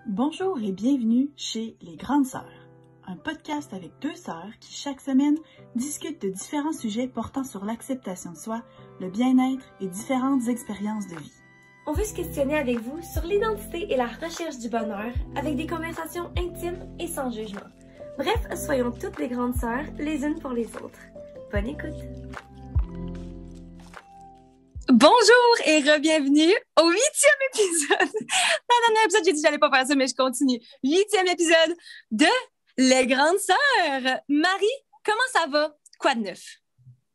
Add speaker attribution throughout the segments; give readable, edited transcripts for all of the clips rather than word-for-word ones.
Speaker 1: Bonjour et bienvenue chez Les Grandes Sœurs, un podcast avec deux sœurs qui chaque semaine discutent de différents sujets portant sur l'acceptation de soi, le bien-être et différentes expériences de vie.
Speaker 2: On veut se questionner avec vous sur l'identité et la recherche du bonheur avec des conversations intimes et sans jugement. Bref, soyons toutes des grandes sœurs les unes pour les autres. Bonne écoute!
Speaker 3: Bonjour et re-bienvenue au 8e épisode. Dans le dernier épisode, j'ai dit que j'allais pas faire ça, mais je continue. 8e épisode de Les Grandes Sœurs. Marie, comment ça va? Quoi de neuf?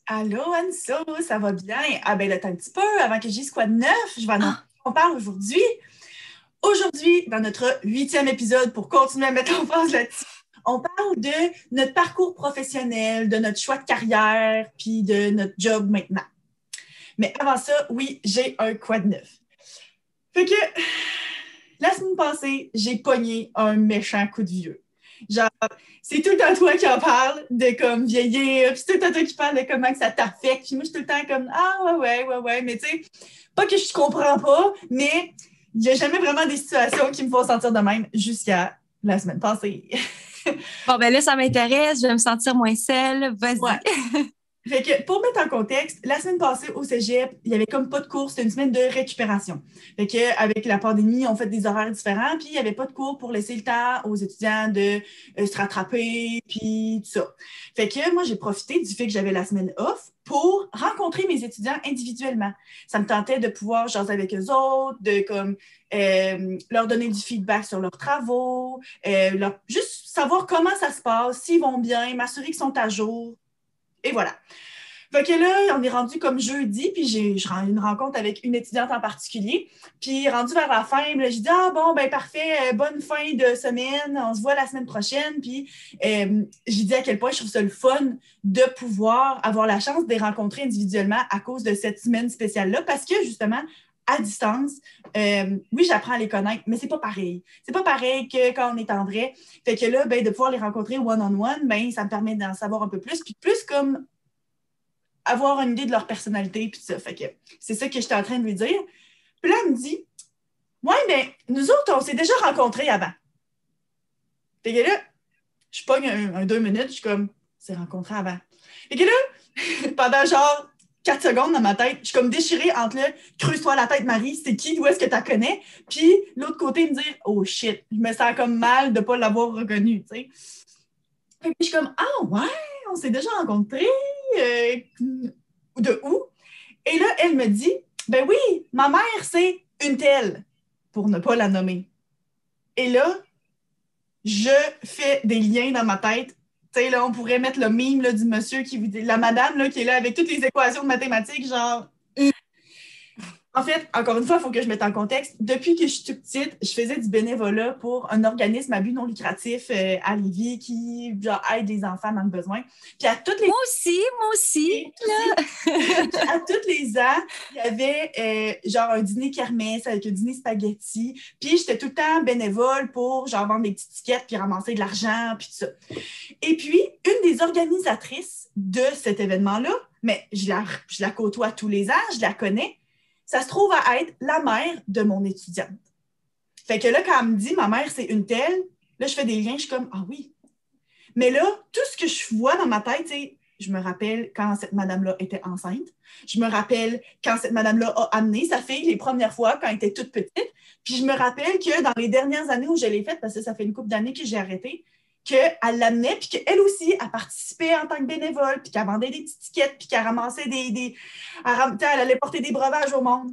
Speaker 4: Allô, Anso, ça va bien? Ah ben là, attends un petit peu, avant que je dise quoi de neuf, je vais annoncer qu'on parle aujourd'hui. Aujourd'hui, dans notre 8e épisode, pour continuer à mettre l'emphase là-dessus, on parle de notre parcours professionnel, de notre choix de carrière, puis de notre job maintenant. Mais avant ça, oui, j'ai un quoi de neuf. Fait que la semaine passée, j'ai pogné un méchant coup de vieux. Genre, c'est tout le temps toi qui en parle de comme vieillir, puis c'est tout le temps toi qui parle de comment que ça t'affecte. Puis moi, je suis tout le temps comme ah ouais. Mais tu sais, pas que je comprends pas, mais il n'y a jamais vraiment des situations qui me font sentir de même jusqu'à la semaine passée.
Speaker 3: Bon, ben là, ça m'intéresse, je vais me sentir moins seule. Vas-y.
Speaker 4: Ouais. Fait que, pour mettre en contexte, la semaine passée au cégep, il n'y avait comme pas de cours, c'était une semaine de récupération. Fait que, avec la pandémie, on fait des horaires différents, puis il n'y avait pas de cours pour laisser le temps aux étudiants de se rattraper, puis tout ça. Fait que moi, j'ai profité du fait que j'avais la semaine off pour rencontrer mes étudiants individuellement. Ça me tentait de pouvoir jaser avec eux autres, de comme leur donner du feedback sur leurs travaux, juste savoir comment ça se passe, s'ils vont bien, m'assurer qu'ils sont à jour. Et voilà. Fait que là, on est rendu comme jeudi, puis j'ai une rencontre avec une étudiante en particulier. Puis rendu vers la fin, j'ai dit « Ah bon, ben parfait, bonne fin de semaine, on se voit la semaine prochaine. » Puis j'ai dit à quel point je trouve ça le fun de pouvoir avoir la chance de les rencontrer individuellement à cause de cette semaine spéciale-là, parce que justement, à distance, oui, j'apprends à les connaître, mais c'est pas pareil. C'est pas pareil que quand on est en vrai. Fait que là, ben, de pouvoir les rencontrer one-on-one, ben, ça me permet d'en savoir un peu plus, puis plus comme avoir une idée de leur personnalité, puis ça. Fait que c'est ça que j'étais en train de lui dire. Puis là, elle me dit, « Ouais, mais nous autres, on s'est déjà rencontrés avant. » Fait que là, je pogne un 2 minutes, je suis comme, « C'est rencontré avant. » Fait que là, pendant genre 4 secondes dans ma tête, je suis comme déchirée entre le « Creuse-toi la tête, Marie, c'est qui, d'où est-ce que tu la connais? » Puis l'autre côté, me dire « Oh shit, je me sens comme mal de ne pas l'avoir reconnu. » tu sais. Puis je suis comme « Ah ouais, on s'est déjà rencontrés. De où? » Et là, elle me dit « Ben oui, ma mère, c'est une telle, pour ne pas la nommer. » Et là, je fais des liens dans ma tête. Tu sais, là, on pourrait mettre le meme là, du monsieur qui vous dit, la madame là, qui est là avec toutes les équations de mathématiques, genre. En fait, encore une fois, il faut que je mette en contexte. Depuis que je suis toute petite, je faisais du bénévolat pour un organisme à but non lucratif à Lévis qui genre, aide les enfants dans le besoin. Puis à toutes les...
Speaker 3: Moi aussi. Là.
Speaker 4: À tous les ans, il y avait genre un dîner kermesse avec un dîner spaghetti. Puis j'étais tout le temps bénévole pour genre vendre des petites tickets puis ramasser de l'argent puis tout ça. Et puis, une des organisatrices de cet événement-là, mais je la côtoie tous les ans, je la connais, ça se trouve à être la mère de mon étudiante. Fait que là, quand elle me dit « ma mère, c'est une telle », là, je fais des liens, je suis comme « ah oui ». Mais là, tout ce que je vois dans ma tête, c'est je me rappelle quand cette madame-là était enceinte. Je me rappelle quand cette madame-là a amené sa fille les premières fois quand elle était toute petite. Puis je me rappelle que dans les dernières années où je l'ai faite, parce que ça fait une couple d'années que j'ai arrêté, qu'elle l'amenait, puis qu'elle aussi a participé en tant que bénévole, puis qu'elle vendait des petites tickets, puis qu'elle ramassait elle allait porter des breuvages au monde.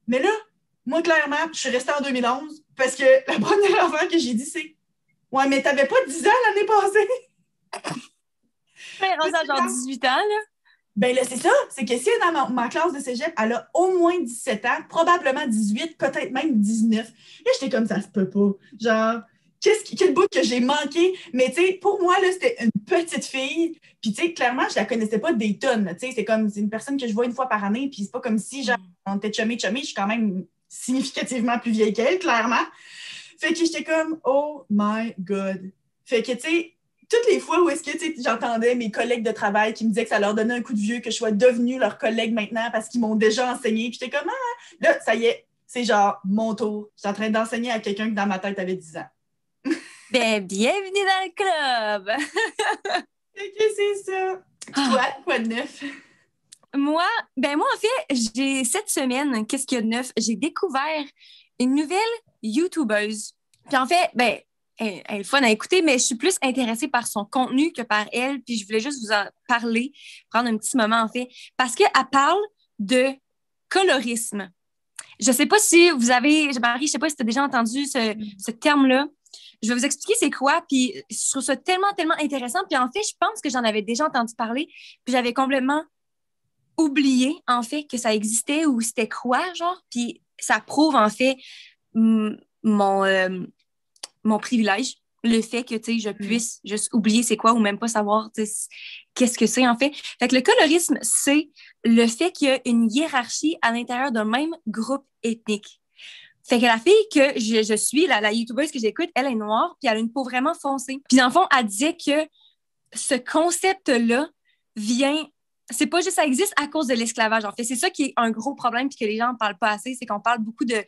Speaker 4: Mais là, moi, clairement, je suis restée en 2011 parce que la première affaire que j'ai dit, c'est « Ouais, mais t'avais pas 10 ans l'année passée! »
Speaker 3: Elle est rendue à genre 18 ans, là.
Speaker 4: Ben là, c'est ça. C'est que si elle est dans ma classe de cégep, elle a au moins 17 ans, probablement 18, peut-être même 19. Là, j'étais comme, ça se peut pas. Genre, quel bout que j'ai manqué. Mais tu sais, pour moi, là, c'était une petite fille. Puis tu sais, clairement, je la connaissais pas des tonnes. Tu sais, c'est une personne que je vois une fois par année. Puis c'est pas comme si, genre, on était chummy. Je suis quand même significativement plus vieille qu'elle, clairement. Fait que j'étais comme, oh my God. Fait que tu sais, toutes les fois où est-ce que j'entendais mes collègues de travail qui me disaient que ça leur donnait un coup de vieux, que je sois devenue leur collègue maintenant parce qu'ils m'ont déjà enseigné. Puis j'étais comme, ah, là, ça y est, c'est genre mon tour. Je suis en train d'enseigner à quelqu'un qui dans ma tête avait 10 ans.
Speaker 3: Ben, bienvenue dans le club!
Speaker 4: Ok, c'est ça. Toi, quoi de neuf?
Speaker 3: Moi, en fait, cette semaine, qu'est-ce qu'il y a de neuf? J'ai découvert une nouvelle YouTubeuse. Puis en fait, elle est fun à écouter, mais je suis plus intéressée par son contenu que par elle. Puis je voulais juste vous en parler, prendre un petit moment, en fait, parce qu'elle parle de colorisme. Je sais pas si vous avez, Marie, je sais pas si tu as déjà entendu ce terme-là. Je vais vous expliquer c'est quoi, puis je trouve ça tellement, tellement intéressant. Puis en fait, je pense que j'en avais déjà entendu parler, puis j'avais complètement oublié, en fait, que ça existait ou c'était quoi, genre. Puis ça prouve, en fait, mon privilège, le fait que, tu sais, je puisse juste oublier c'est quoi ou même pas savoir, tu sais, qu'est-ce que c'est, en fait. Fait que le colorisme, c'est le fait qu'il y a une hiérarchie à l'intérieur d'un même groupe ethnique. Fait que la fille que je suis, la YouTubeuse que j'écoute, elle est noire, puis elle a une peau vraiment foncée. Puis dans le fond, elle disait que ce concept-là vient... C'est pas juste ça existe à cause de l'esclavage, en fait. C'est ça qui est un gros problème puis que les gens ne parlent pas assez, c'est qu'on parle beaucoup de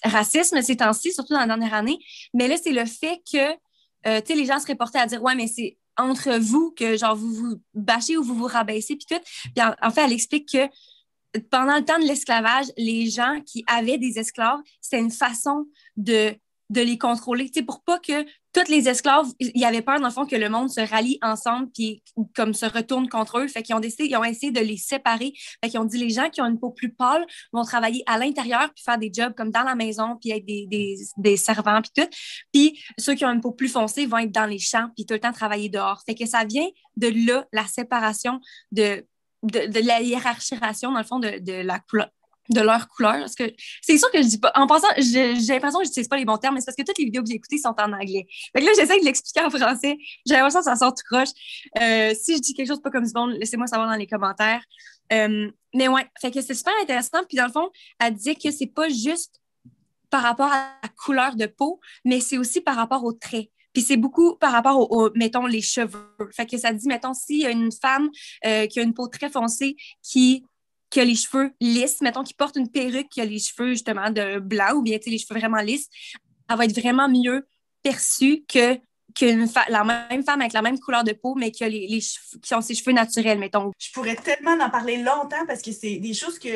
Speaker 3: racisme ces temps-ci, surtout dans la dernière année. Mais là, c'est le fait que, tu sais, les gens seraient portés à dire « Ouais, mais c'est entre vous que, genre, vous vous bâchez ou vous vous rabaissez, puis tout. » Puis en fait, elle explique que pendant le temps de l'esclavage, les gens qui avaient des esclaves, c'était une façon de les contrôler, tu sais, pour pas que tous les esclaves, il y avait peur, dans le fond, que le monde se rallie ensemble puis comme se retourne contre eux. Fait qu'ils ont ils ont essayé de les séparer. Fait qu'ils ont dit les gens qui ont une peau plus pâle vont travailler à l'intérieur puis faire des jobs comme dans la maison puis être des servants puis tout. Puis ceux qui ont une peau plus foncée vont être dans les champs puis tout le temps travailler dehors. Fait que ça vient de là, la séparation de la hiérarchisation, dans le fond, de la couleur. De leur couleur. Parce que c'est sûr que je dis pas. En passant, j'ai l'impression que je n'utilise pas les bons termes, mais c'est parce que toutes les vidéos que j'ai écoutées sont en anglais. Fait que là, j'essaie de l'expliquer en français. J'ai l'impression que ça sort tout croche. Si je dis quelque chose pas comme du bon, laissez-moi savoir dans les commentaires. Mais ouais, fait que c'est super intéressant. Puis dans le fond, elle disait que c'est pas juste par rapport à la couleur de peau, mais c'est aussi par rapport aux traits. Puis c'est beaucoup par rapport mettons, les cheveux. Fait que ça dit, mettons, s'il y a une femme qui a une peau très foncée qui a les cheveux lisses, mettons, qui porte une perruque, qui a les cheveux, justement, de blanc ou bien, tu sais, les cheveux vraiment lisses, elle va être vraiment mieux perçue que la même femme avec la même couleur de peau, mais qui a qui ont ses cheveux naturels, mettons.
Speaker 4: Je pourrais tellement en parler longtemps parce que c'est des choses que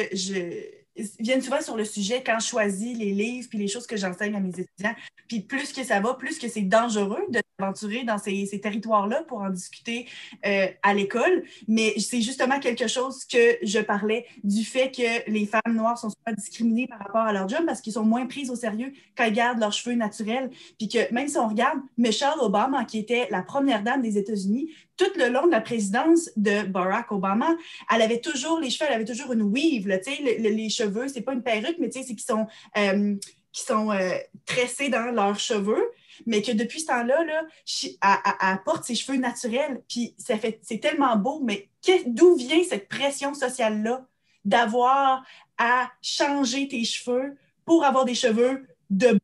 Speaker 4: viennent souvent sur le sujet quand je choisis les livres puis les choses que j'enseigne à mes étudiants. Puis plus que ça va, plus que c'est dangereux de s'aventurer dans ces territoires-là pour en discuter à l'école. Mais c'est justement quelque chose que je parlais du fait que les femmes noires sont souvent discriminées par rapport à leur job parce qu'ils sont moins prises au sérieux quand ils gardent leurs cheveux naturels. Puis que même si on regarde Michelle Obama, qui était la première dame des États-Unis, tout le long de la présidence de Barack Obama, elle avait toujours les cheveux, elle avait toujours une weave, là, les cheveux, c'est pas une perruque, mais c'est qu'ils sont tressés dans leurs cheveux, mais que depuis ce temps-là, là, elle porte ses cheveux naturels, puis c'est tellement beau, mais d'où vient cette pression sociale-là d'avoir à changer tes cheveux pour avoir des cheveux de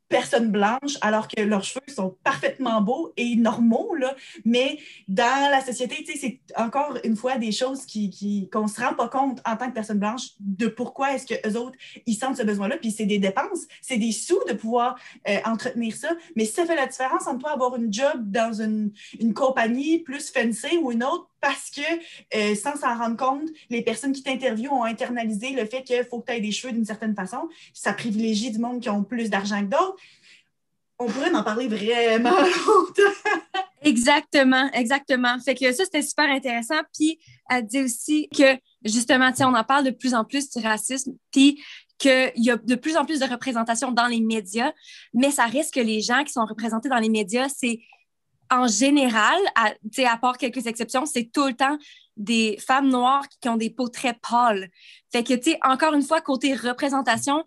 Speaker 4: personnes blanches, alors que leurs cheveux sont parfaitement beaux et normaux, là. Mais dans la société, c'est encore une fois des choses qu'on ne se rend pas compte en tant que personne blanche de pourquoi est-ce qu'eux autres, ils sentent ce besoin-là. Puis c'est des dépenses, c'est des sous de pouvoir entretenir ça. Mais ça fait la différence entre toi avoir une job dans une compagnie plus fancy ou une autre parce que, sans s'en rendre compte, les personnes qui t'interviewent ont internalisé le fait qu'il faut que tu aies des cheveux d'une certaine façon. Ça privilégie du monde qui ont plus d'argent que d'autres. On pourrait en parler vraiment longtemps.
Speaker 3: Exactement. Fait que ça, c'était super intéressant. Puis, elle dit aussi que, justement, on en parle de plus en plus du racisme, puis qu'il y a de plus en plus de représentation dans les médias, mais ça reste que les gens qui sont représentés dans les médias, c'est en général, à part quelques exceptions, c'est tout le temps des femmes noires qui ont des peaux très pâles. Fait que, encore une fois, côté représentation,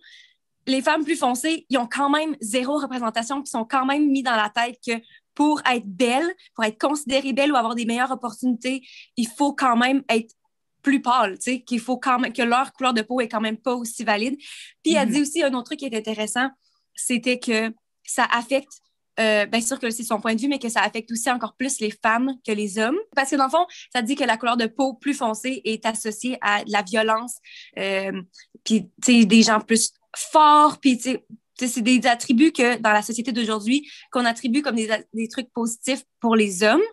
Speaker 3: les femmes plus foncées, ils ont quand même zéro représentation, puis sont quand même mis dans la tête que pour être belle, pour être considérée belle ou avoir des meilleures opportunités, il faut quand même être plus pâle, qu'il faut quand même que leur couleur de peau est quand même pas aussi valide. Puis elle dit aussi un autre truc qui est intéressant, c'était que ça affecte bien sûr que c'est son point de vue, mais que ça affecte aussi encore plus les femmes que les hommes. Parce que dans le fond, ça dit que la couleur de peau plus foncée est associée à de la violence, puis tu sais, des gens plus forts, puis tu sais, c'est des attributs que dans la société d'aujourd'hui, qu'on attribue comme des trucs positifs pour les hommes.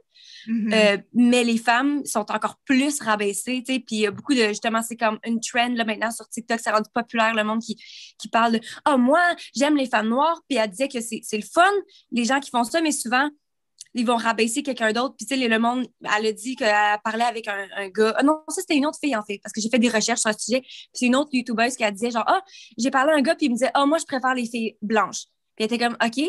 Speaker 3: Mais les femmes sont encore plus rabaissées, tu sais, puis il y a beaucoup de, justement, c'est comme une trend, là, maintenant, sur TikTok, ça rendu populaire, le monde qui parle de « Ah, moi, j'aime les femmes noires », puis elle disait que c'est le fun, les gens qui font ça, mais souvent, ils vont rabaisser quelqu'un d'autre, puis tu sais, le monde, elle a dit qu'elle parlait avec un gars, ah non, ça, c'était une autre fille, en fait, parce que j'ai fait des recherches sur le sujet, puis c'est une autre YouTubeuse qui a dit genre « Ah, j'ai parlé à un gars, puis il me disait « Ah, moi, je préfère les filles blanches », puis elle était comme « OK,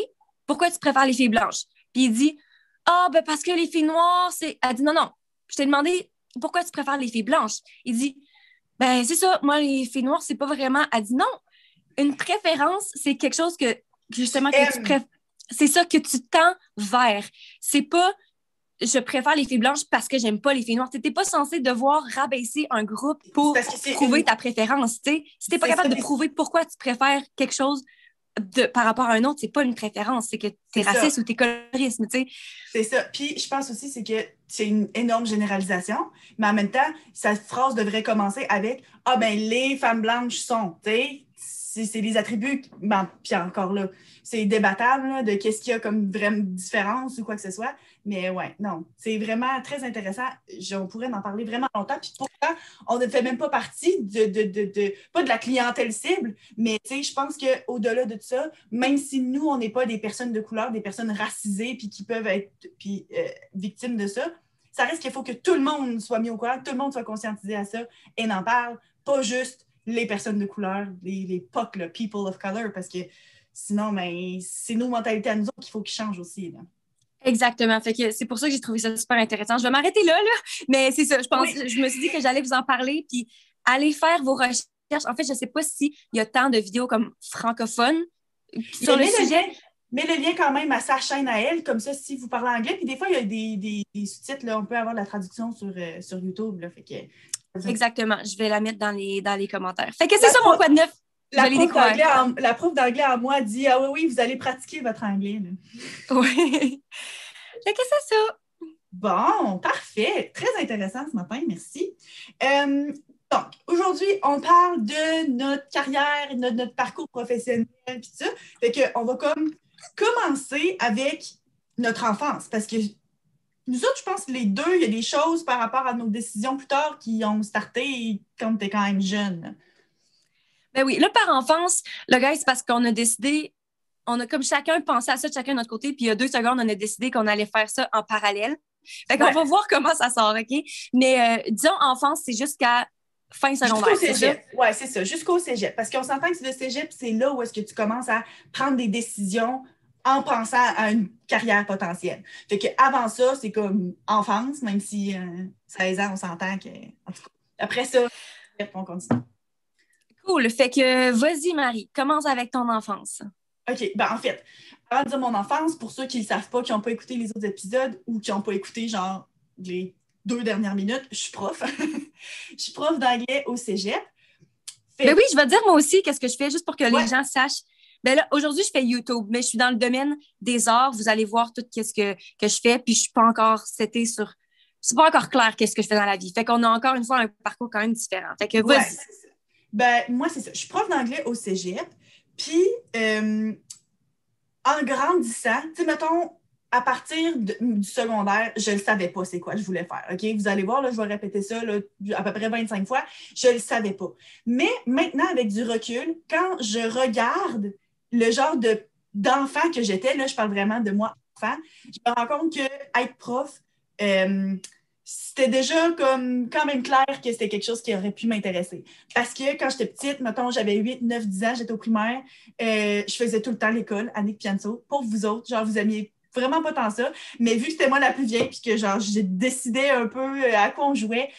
Speaker 3: pourquoi tu préfères les filles blanches? » Puis il dit ah, ben parce que les filles noires, c'est. Elle dit non, non. Je t'ai demandé pourquoi tu préfères les filles blanches. Il dit ben c'est ça, moi, les filles noires, c'est pas vraiment. Elle dit non. Une préférence, c'est quelque chose que justement que tu préfères. C'est ça que tu tends vers. C'est pas je préfère les filles blanches parce que j'aime pas les filles noires. T'es pas censé devoir rabaisser un groupe pour prouver ta préférence. T'sais. Si t'es pas capable de prouver pourquoi tu préfères quelque chose par rapport à un autre, c'est pas une préférence, c'est que t'es raciste ou t'es colorisme, tu sais.
Speaker 4: C'est ça. Puis je pense aussi, c'est que c'est une énorme généralisation, mais en même temps, cette phrase devrait commencer avec « Ah ben les femmes blanches sont », tu sais, c'est les attributs, ben, puis encore là, c'est débattable là, de qu'est-ce qu'il y a comme vraie différence ou quoi que ce soit, mais ouais, non, c'est vraiment très intéressant. On pourrait en parler vraiment longtemps, puis pourtant, on ne fait même pas partie pas de la clientèle cible, mais tu sais, je pense qu'au-delà de tout ça, même si nous, on n'est pas des personnes de couleur, des personnes racisées, puis qui peuvent être victimes de ça, ça reste qu'il faut que tout le monde soit mis au courant, que tout le monde soit conscientisé à ça et n'en parle, pas juste les personnes de couleur, les POC, là, people of color, parce que sinon, ben, c'est nos mentalités à nous autres qu'il faut qu'ils changent aussi. Là.
Speaker 3: Exactement. Fait que c'est pour ça que j'ai trouvé ça super intéressant. Je vais m'arrêter là, mais c'est ça. Je me suis dit que j'allais vous en parler, puis aller faire vos recherches. En fait, je ne sais pas s'il y a tant de vidéos comme francophones sur le sujet.
Speaker 4: Mets le lien quand même à sa chaîne à elle, comme ça, si vous parlez anglais. Puis des fois, il y a des sous-titres, là, on peut avoir la traduction sur YouTube. Là, fait que...
Speaker 3: Exactement. Je vais la mettre dans les commentaires. Fait que c'est ça mon quoi de neuf.
Speaker 4: La prof d'anglais en moi dit « Ah oui, vous allez pratiquer votre anglais. »
Speaker 3: Oui. Fait que c'est ça.
Speaker 4: Bon, parfait. Très intéressant ce matin, merci. Donc, aujourd'hui, on parle de notre carrière, notre parcours professionnel, puis ça. Fait qu'on va comme commencer avec notre enfance, parce que nous autres, je pense que les deux, il y a des choses par rapport à nos décisions plus tard qui ont starté quand on était quand même jeune.
Speaker 3: Ben oui, là, par enfance, le gars, c'est parce qu'on a décidé, on a comme chacun pensé à ça de chacun de notre côté, puis il y a 2 secondes, on a décidé qu'on allait faire ça en parallèle. Fait qu'on va voir comment ça sort, OK? Mais disons, enfance, c'est jusqu'à fin secondaire.
Speaker 4: Jusqu'au cégep. Oui, c'est ça, jusqu'au cégep. Parce qu'on s'entend que c'est le cégep, c'est là où est-ce que tu commences à prendre des décisions en pensant à une carrière potentielle. Fait qu'avant ça, c'est comme enfance, même si 16 ans, on s'entend que... En tout cas, après ça, on continue.
Speaker 3: Cool. Fait que, vas-y, Marie, commence avec ton enfance.
Speaker 4: OK. Ben en fait, avant de dire mon enfance, pour ceux qui ne le savent pas, qui n'ont pas écouté les autres épisodes ou qui n'ont pas écouté, genre, les 2 dernières minutes, je suis prof. Je suis prof d'anglais au cégep.
Speaker 3: Ben oui, je vais te dire moi aussi qu'est-ce que je fais, juste pour que les gens sachent. Ben là, aujourd'hui, je fais YouTube, mais je suis dans le domaine des arts. Vous allez voir tout ce que je fais, puis je suis pas encore setée sur... C'est pas encore clair qu'est-ce que je fais dans la vie. Fait qu'on a encore une fois un parcours quand même différent. Fait que vas-y.
Speaker 4: Ouais, ben, moi, c'est ça. Je suis prof d'anglais au cégep. Puis, en grandissant, tu sais, mettons, à partir du secondaire, je ne savais pas c'est quoi je voulais faire. OK? Vous allez voir, là, je vais répéter ça là, à peu près 25 fois. Je ne le savais pas. Mais maintenant, avec du recul, quand je regarde le genre d'enfant que j'étais, là, je parle vraiment de moi, enfant, je me rends compte qu'être prof, c'était déjà comme quand même clair que c'était quelque chose qui aurait pu m'intéresser. Parce que quand j'étais petite, mettons, j'avais 8, 9, 10 ans, j'étais au primaire, je faisais tout le temps l'école, Annick Pianso, pour vous autres, genre vous aimiez vraiment pas tant ça, mais vu que c'était moi la plus vieille puis que genre j'ai décidé un peu à quoi on jouait,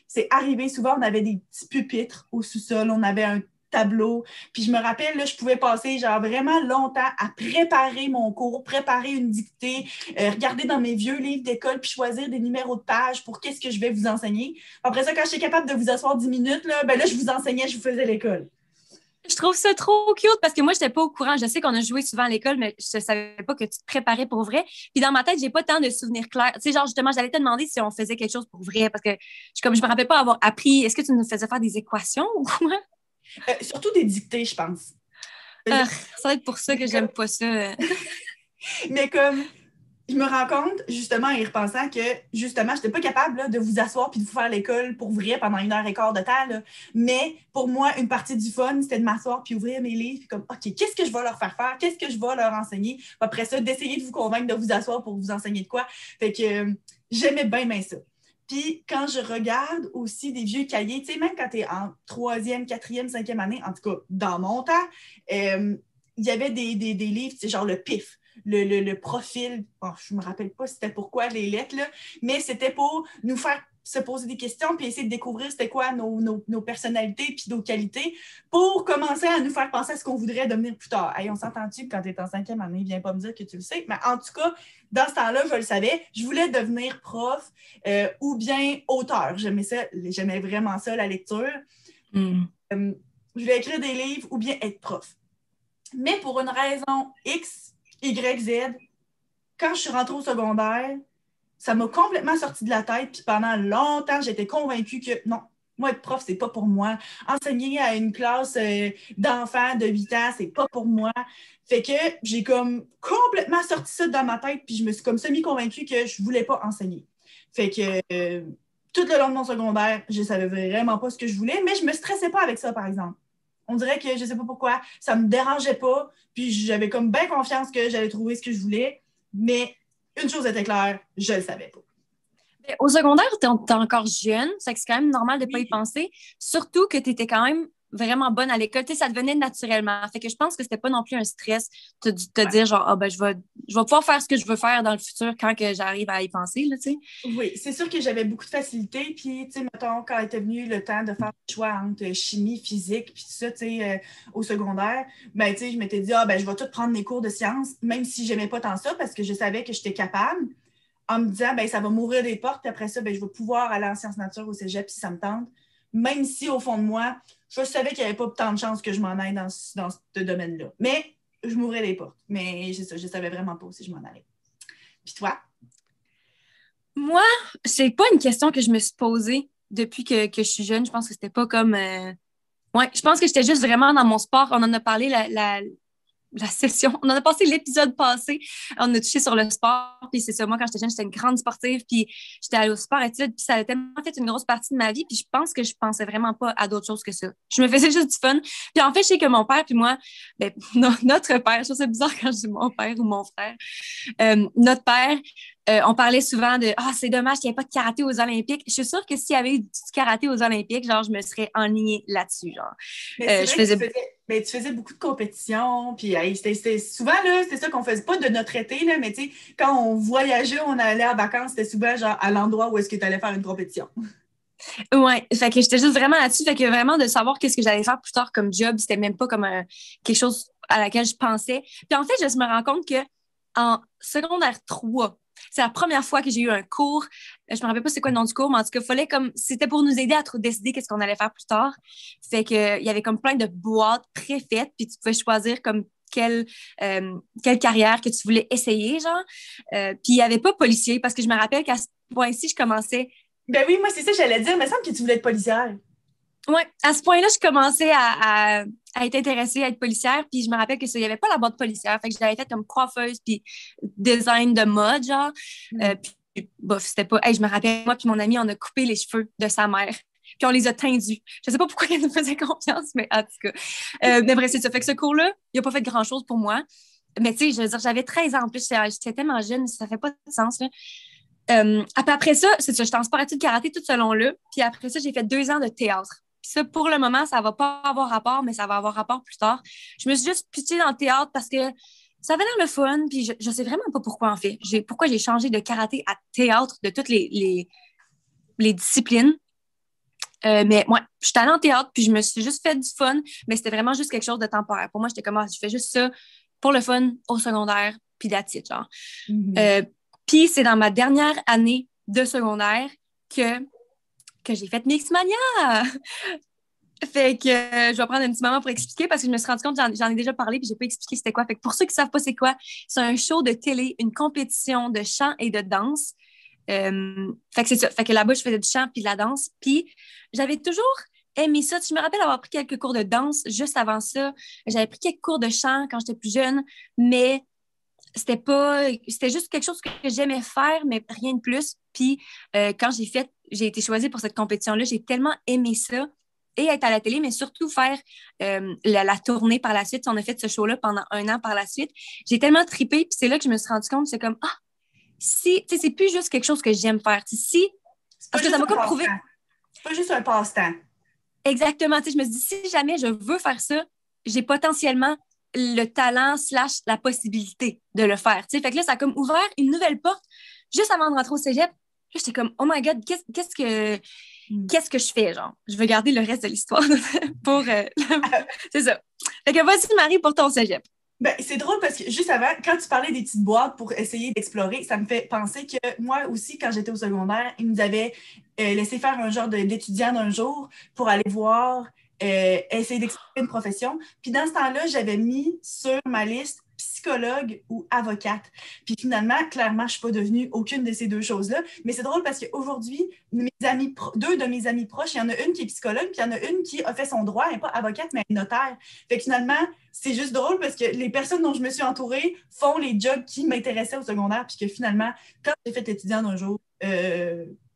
Speaker 4: c'est arrivé souvent, on avait des petits pupitres au sous-sol, on avait un tableau. Puis je me rappelle, là, je pouvais passer genre vraiment longtemps à préparer mon cours, préparer une dictée, regarder dans mes vieux livres d'école puis choisir des numéros de page pour qu'est-ce que je vais vous enseigner. Après ça, quand j'étais capable de vous asseoir 10 minutes, là, ben là, je vous enseignais, je vous faisais l'école.
Speaker 3: Je trouve ça trop cute parce que moi, je n'étais pas au courant. Je sais qu'on a joué souvent à l'école, mais je ne savais pas que tu te préparais pour vrai. Puis dans ma tête, j'ai pas tant de souvenirs clairs. Tu sais, genre, justement, j'allais te demander si on faisait quelque chose pour vrai parce que je me rappelle pas avoir appris. Est-ce que tu nous faisais faire des équations ou quoi?
Speaker 4: Surtout des dictées, je pense.
Speaker 3: Ça va être pour ça que j'aime pas ça.
Speaker 4: Mais comme, je me rends compte, justement, en y repensant, que, justement, je n'étais pas capable là, de vous asseoir puis de vous faire l'école pour vrai pendant 1 heure et quart de temps. Là. Mais pour moi, une partie du fun, c'était de m'asseoir puis ouvrir mes livres. Puis comme, OK, qu'est-ce que je vais leur faire faire? Qu'est-ce que je vais leur enseigner? Après ça, d'essayer de vous convaincre de vous asseoir pour vous enseigner de quoi. Fait que j'aimais bien ça. Puis quand je regarde aussi des vieux cahiers, tu sais, même quand tu es en 3e, 4e, 5e année, en tout cas, dans mon temps, il y avait des livres, c'est genre le PIF. Le profil, bon, je ne me rappelle pas c'était pourquoi les lettres, là, mais c'était pour nous faire se poser des questions puis essayer de découvrir c'était quoi nos personnalités puis nos qualités pour commencer à nous faire penser à ce qu'on voudrait devenir plus tard. Hey, on s'entend-tu que quand tu es en 5e année, viens pas me dire que tu le sais, mais en tout cas, dans ce temps-là, je le savais, je voulais devenir prof ou bien auteur. J'aimais vraiment ça, la lecture. Je voulais écrire des livres ou bien être prof. Mais pour une raison X, Y, Z, quand je suis rentrée au secondaire, ça m'a complètement sorti de la tête. Puis pendant longtemps, j'étais convaincue que non, moi, être prof, c'est pas pour moi. Enseigner à une classe d'enfants de 8 ans, c'est pas pour moi. Fait que j'ai comme complètement sorti ça dans ma tête, puis je me suis comme semi-convaincue que je voulais pas enseigner. Fait que tout le long de mon secondaire, je savais vraiment pas ce que je voulais, mais je me stressais pas avec ça, par exemple. On dirait que je sais pas pourquoi, ça me dérangeait pas, puis j'avais comme bien confiance que j'allais trouver ce que je voulais, mais une chose était claire, je le savais pas.
Speaker 3: Au secondaire, t'es encore jeune, c'est quand même normal de ne pas y penser, surtout que tu étais quand même vraiment bonne à l'école. Tu sais, ça devenait naturellement. Fait que je pense que c'était pas non plus un stress de te dire genre, ah ben, je vais pouvoir faire ce que je veux faire dans le futur quand que j'arrive à y penser, là, tu sais.
Speaker 4: Oui, c'est sûr que j'avais beaucoup de facilité. Puis, tu sais, mettons, quand était venu le temps de faire le choix entre chimie, physique, puis tout ça, tu sais, au secondaire, ben, tu sais, je m'étais dit, ah ben, je vais tout prendre mes cours de sciences, même si j'aimais pas tant ça, parce que je savais que j'étais capable, en me disant, ben, ça va m'ouvrir des portes, puis après ça, ben, je vais pouvoir aller en sciences nature au cégep si ça me tente. Même si, au fond de moi, je savais qu'il n'y avait pas tant de chances que je m'en aille dans ce domaine-là. Mais je m'ouvrais les portes. Mais c'est ça, je ne savais vraiment pas si je m'en allais. Puis toi?
Speaker 3: Moi, c'est pas une question que je me suis posée depuis que je suis jeune. Je pense que c'était pas comme... Ouais, je pense que j'étais juste vraiment dans mon sport. On en a parlé la session. On en a passé l'épisode passé. On a touché sur le sport. Puis c'est ça, moi, quand j'étais jeune, j'étais une grande sportive. Puis j'étais allée au sport études. Puis ça a tellement fait une grosse partie de ma vie. Puis je pense que je pensais vraiment pas à d'autres choses que ça. Je me faisais juste du fun. Puis en fait, je sais que mon père puis moi, ben, notre père, je trouve ça bizarre quand je dis mon père ou mon frère, notre père, on parlait souvent de « Ah, c'est dommage qu'il n'y ait pas de karaté aux Olympiques. » Je suis sûre que s'il y avait eu du karaté aux Olympiques, genre, je me serais enlignée là-dessus, genre.
Speaker 4: Mais tu faisais beaucoup de compétitions, puis c'était souvent, là, c'était ça qu'on faisait, pas de notre été, là, mais tu sais, quand on voyageait, on allait en vacances, c'était souvent genre à l'endroit où est-ce que tu allais faire une compétition.
Speaker 3: Ouais, fait que j'étais juste vraiment là-dessus, fait que vraiment de savoir qu'est-ce que j'allais faire plus tard comme job, c'était même pas comme quelque chose à laquelle je pensais. Puis en fait, je me rends compte que en secondaire 3, c'est la première fois que j'ai eu un cours. Je me rappelle pas c'est quoi le nom du cours, mais en tout cas, c'était pour nous aider à décider qu'est-ce qu'on allait faire plus tard. Fait que il y avait comme plein de boîtes préfaites, puis tu pouvais choisir comme quelle carrière que tu voulais essayer, genre. Puis il y avait pas policier, parce que je me rappelle qu'à ce point-ci, je commençais...
Speaker 4: Ben oui, moi, c'est ça, j'allais dire. Il me semble que tu voulais être policière.
Speaker 3: Oui, à ce point-là, je commençais à être intéressée à être policière, puis je me rappelle que ça, il n'y avait pas la boîte policière, fait que je l'avais faite comme coiffeuse, puis design de mode, genre. Puis, bof, c'était pas... Hey, je me rappelle, moi puis mon ami, on a coupé les cheveux de sa mère, puis on les a tendus. Je sais pas pourquoi elle nous faisait confiance, mais en tout cas. Mais bref, c'est ça. Fait que ce cours-là, il n'a pas fait grand-chose pour moi. Mais tu sais, je veux dire, j'avais 13 ans en plus, j'étais tellement jeune, ça fait pas de sens, là. Après ça, c'est ça, j'étais en sport-études karaté tout ce long-là, puis après ça, j'ai fait 2 ans de théâtre. Puis ça, pour le moment, ça va pas avoir rapport, mais ça va avoir rapport plus tard. Je me suis juste pitchée dans le théâtre parce que ça avait l'air le fun, puis je sais vraiment pas pourquoi, en fait. Pourquoi j'ai changé de karaté à théâtre de toutes les disciplines. Mais ouais, je suis allée en théâtre, puis je me suis juste fait du fun, mais c'était vraiment juste quelque chose de temporaire. Pour moi, j'étais comme, je fais juste ça pour le fun au secondaire, puis that's it, genre. Puis c'est dans ma dernière année de secondaire que j'ai fait Mixmania. Fait que je vais prendre un petit moment pour expliquer parce que je me suis rendu compte, j'en ai déjà parlé puis j'ai pas expliqué c'était quoi. Fait que pour ceux qui savent pas c'est quoi, c'est un show de télé, une compétition de chant et de danse. Fait que c'est ça. Fait que là-bas, je faisais du chant puis de la danse. Puis j'avais toujours aimé ça. Je me rappelle avoir pris quelques cours de danse juste avant ça. J'avais pris quelques cours de chant quand j'étais plus jeune, mais c'était juste quelque chose que j'aimais faire, mais rien de plus. Puis quand j'ai été choisie pour cette compétition-là, j'ai tellement aimé ça et être à la télé, mais surtout faire la tournée par la suite. On a fait ce show-là pendant 1 an par la suite. J'ai tellement trippé, puis c'est là que je me suis rendu compte, c'est comme, si, tu sais, c'est plus juste quelque chose que j'aime faire. Si, parce que ça m'a comme prouvé.
Speaker 4: C'est pas juste un passe-temps.
Speaker 3: Exactement. Tu sais, je me suis dit, si jamais je veux faire ça, j'ai potentiellement le talent / la possibilité de le faire. Tu sais, fait que là, ça a comme ouvert une nouvelle porte juste avant de rentrer au cégep. Là, j'étais comme, oh my God, qu'est-ce que je fais, genre? Je veux garder le reste de l'histoire pour... c'est ça. Fait que vas-y, Marie, pour ton cégep.
Speaker 4: Ben, c'est drôle parce que juste avant, quand tu parlais des petites boîtes pour essayer d'explorer, ça me fait penser que moi aussi, quand j'étais au secondaire, ils nous avaient laissé faire un genre d'étudiant d'un jour pour aller voir, essayer d'explorer une profession. Puis dans ce temps-là, j'avais mis sur ma liste psychologue ou avocate. Puis finalement, clairement, je ne suis pas devenue aucune de ces deux choses-là. Mais c'est drôle parce qu'aujourd'hui, deux de mes amis proches, il y en a une qui est psychologue, puis il y en a une qui a fait son droit, elle n'est pas avocate, mais elle est notaire. Fait que finalement, c'est juste drôle parce que les personnes dont je me suis entourée font les jobs qui m'intéressaient au secondaire, puis que finalement, quand j'ai fait l'étudiant d'un jour,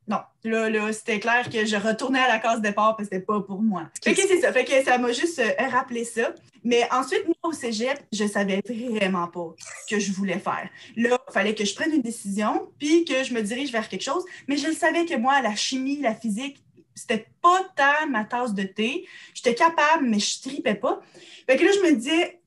Speaker 4: non, là, c'était clair que je retournais à la case départ parce que c'était pas pour moi. Fait que c'est ça. Fait que ça m'a juste rappelé ça. Mais ensuite, moi, au cégep, je savais vraiment pas ce que je voulais faire. Là, il fallait que je prenne une décision puis que je me dirige vers quelque chose. Mais je le savais que moi, la chimie, la physique, c'était pas tant ma tasse de thé. J'étais capable, mais je tripais pas. Fait que là, je me disais,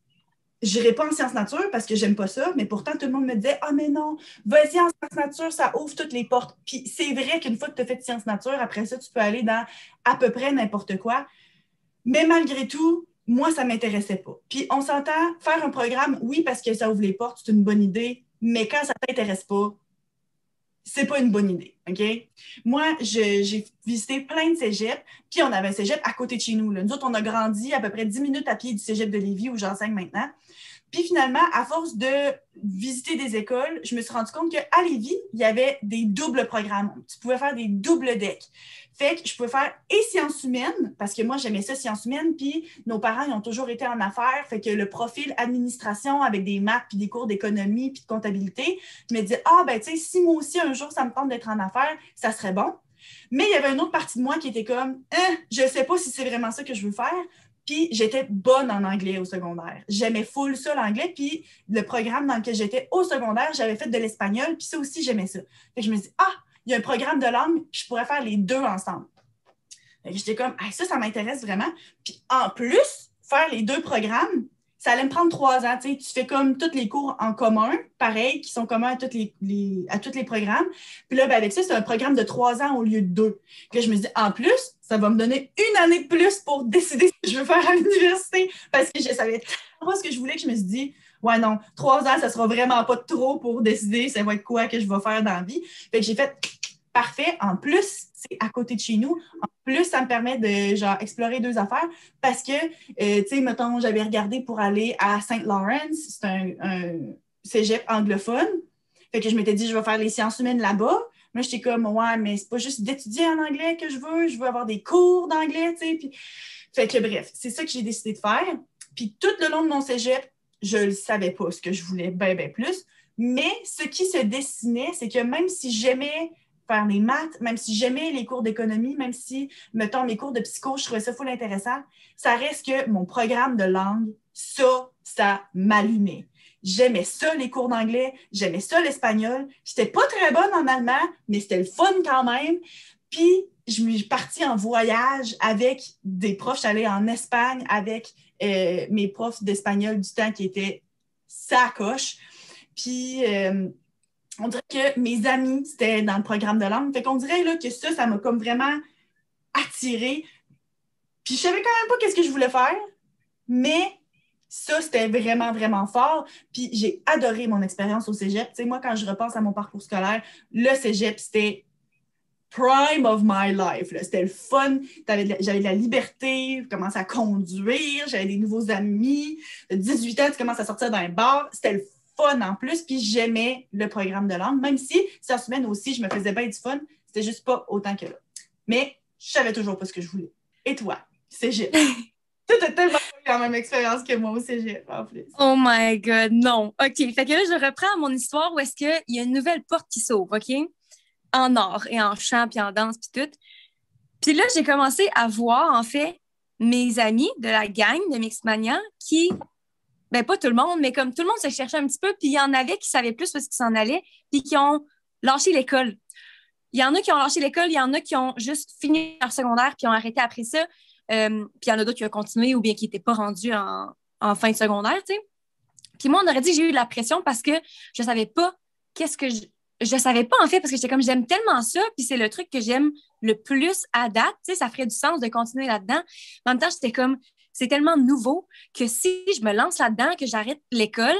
Speaker 4: j'irai pas en sciences nature parce que j'aime pas ça, mais pourtant, tout le monde me disait « Ah, mais non, vas-y en sciences nature, ça ouvre toutes les portes. » Puis c'est vrai qu'une fois que tu as fait sciences nature, après ça, tu peux aller dans à peu près n'importe quoi. Mais malgré tout, moi, ça m'intéressait pas. Puis on s'entend, faire un programme, oui, parce que ça ouvre les portes, c'est une bonne idée, mais quand ça t'intéresse pas, c'est pas une bonne idée, OK? Moi, j'ai visité plein de cégeps, puis on avait un cégep à côté de chez nous. Là. Nous autres, on a grandi à peu près 10 minutes à pied du cégep de Lévis où j'enseigne maintenant. Puis finalement, à force de visiter des écoles, je me suis rendu compte qu'à Lévis, il y avait des doubles programmes. Tu pouvais faire des doubles decks. Fait que je pouvais faire et sciences humaines, parce que moi, j'aimais ça, sciences humaines, puis nos parents, ils ont toujours été en affaires, fait que le profil administration avec des maths, puis des cours d'économie, puis de comptabilité, je me disais, ben tu sais, si moi aussi, un jour, ça me tente d'être en affaires, ça serait bon. Mais il y avait une autre partie de moi qui était comme, je ne sais pas si c'est vraiment ça que je veux faire. Puis j'étais bonne en anglais au secondaire. J'aimais full ça, l'anglais. Puis le programme dans lequel j'étais au secondaire, j'avais fait de l'espagnol. Puis ça aussi, j'aimais ça. Fait que je me dis, il y a un programme de langue, je pourrais faire les deux ensemble. Fait que j'étais comme, ça m'intéresse vraiment. Puis en plus, faire les deux programmes, ça allait me prendre 3 ans. Tu fais comme tous les cours en commun, pareil, qui sont communs à tous les programmes. Puis là, avec ça, c'est un programme de 3 ans au lieu de 2. Puis là, je me dis, en plus, ça va me donner 1 année de plus pour décider ce que je veux faire à l'université. Parce que je savais tellement pas ce que je voulais que je me suis dit, ouais, non, 3 ans, ça sera vraiment pas trop pour décider ça va être quoi que je vais faire dans la vie. Fait que j'ai fait, parfait. En plus, c'est à côté de chez nous. En plus, ça me permet de explorer 2 affaires parce que, tu sais, mettons, j'avais regardé pour aller à St. Lawrence. C'est un cégep anglophone. Fait que je m'étais dit, je vais faire les sciences humaines là-bas. Moi, j'étais comme, ouais, mais c'est pas juste d'étudier en anglais que je veux avoir des cours d'anglais, tu sais. Puis... Fait que bref, c'est ça que j'ai décidé de faire. Puis tout le long de mon cégep, je ne savais pas ce que je voulais bien plus. Mais ce qui se dessinait, c'est que même si j'aimais faire les maths, même si j'aimais les cours d'économie, même si, mettons, mes cours de psycho, je trouvais ça full intéressant, ça reste que mon programme de langue, ça m'allumait. J'aimais ça, les cours d'anglais, j'aimais ça, l'espagnol. J'étais pas très bonne en allemand, mais c'était le fun quand même. Puis, je suis partie en voyage avec des profs. J'allais en Espagne avec mes profs d'espagnol du temps qui étaient sacoches. Puis, on dirait que mes amis, c'était dans le programme de langue. Fait qu'on dirait là, que ça m'a comme vraiment attirée. Puis, je savais quand même pas qu'est-ce que je voulais faire, mais ça, c'était vraiment, vraiment fort. Puis, j'ai adoré mon expérience au cégep. Tu sais, moi, quand je repense à mon parcours scolaire, le cégep, c'était prime of my life. Là. C'était le fun. J'avais de la liberté. Je commençais à conduire. J'avais des nouveaux amis. De 18 ans, tu commences à sortir d'un bar. C'était le fun en plus. Puis j'aimais le programme de langue. Même si, cette semaine aussi, je me faisais bien du fun. C'était juste pas autant que là. Mais je savais toujours pas ce que je voulais. Et toi? Cégep. Tu as tellement eu la même expérience que moi au cégep, en plus.
Speaker 3: Oh my God, non. OK, fait que là, je reprends mon histoire où est-ce qu'il y a une nouvelle porte qui s'ouvre, OK? En art et en chant, puis en danse, puis tout. Puis là, j'ai commencé à voir, en fait, mes amis de la gang de Mixmania qui, ben pas tout le monde, mais comme tout le monde se cherchait un petit peu, puis il y en avait qui savaient plus parce qu'ils s'en allaient, puis qui ont lâché l'école. Il y en a qui ont lâché l'école, il y en a qui ont juste fini leur secondaire, puis ont arrêté après ça. Puis il y en a d'autres qui ont continué ou bien qui n'étaient pas rendus en fin de secondaire, tu sais. Puis moi, on aurait dit que j'ai eu de la pression parce que je savais pas qu'est-ce que je savais pas, en fait, parce que j'étais comme, j'aime tellement ça, puis c'est le truc que j'aime le plus à date, tu sais, ça ferait du sens de continuer là-dedans. En même temps, j'étais comme, c'est tellement nouveau que si je me lance là-dedans, que j'arrête l'école,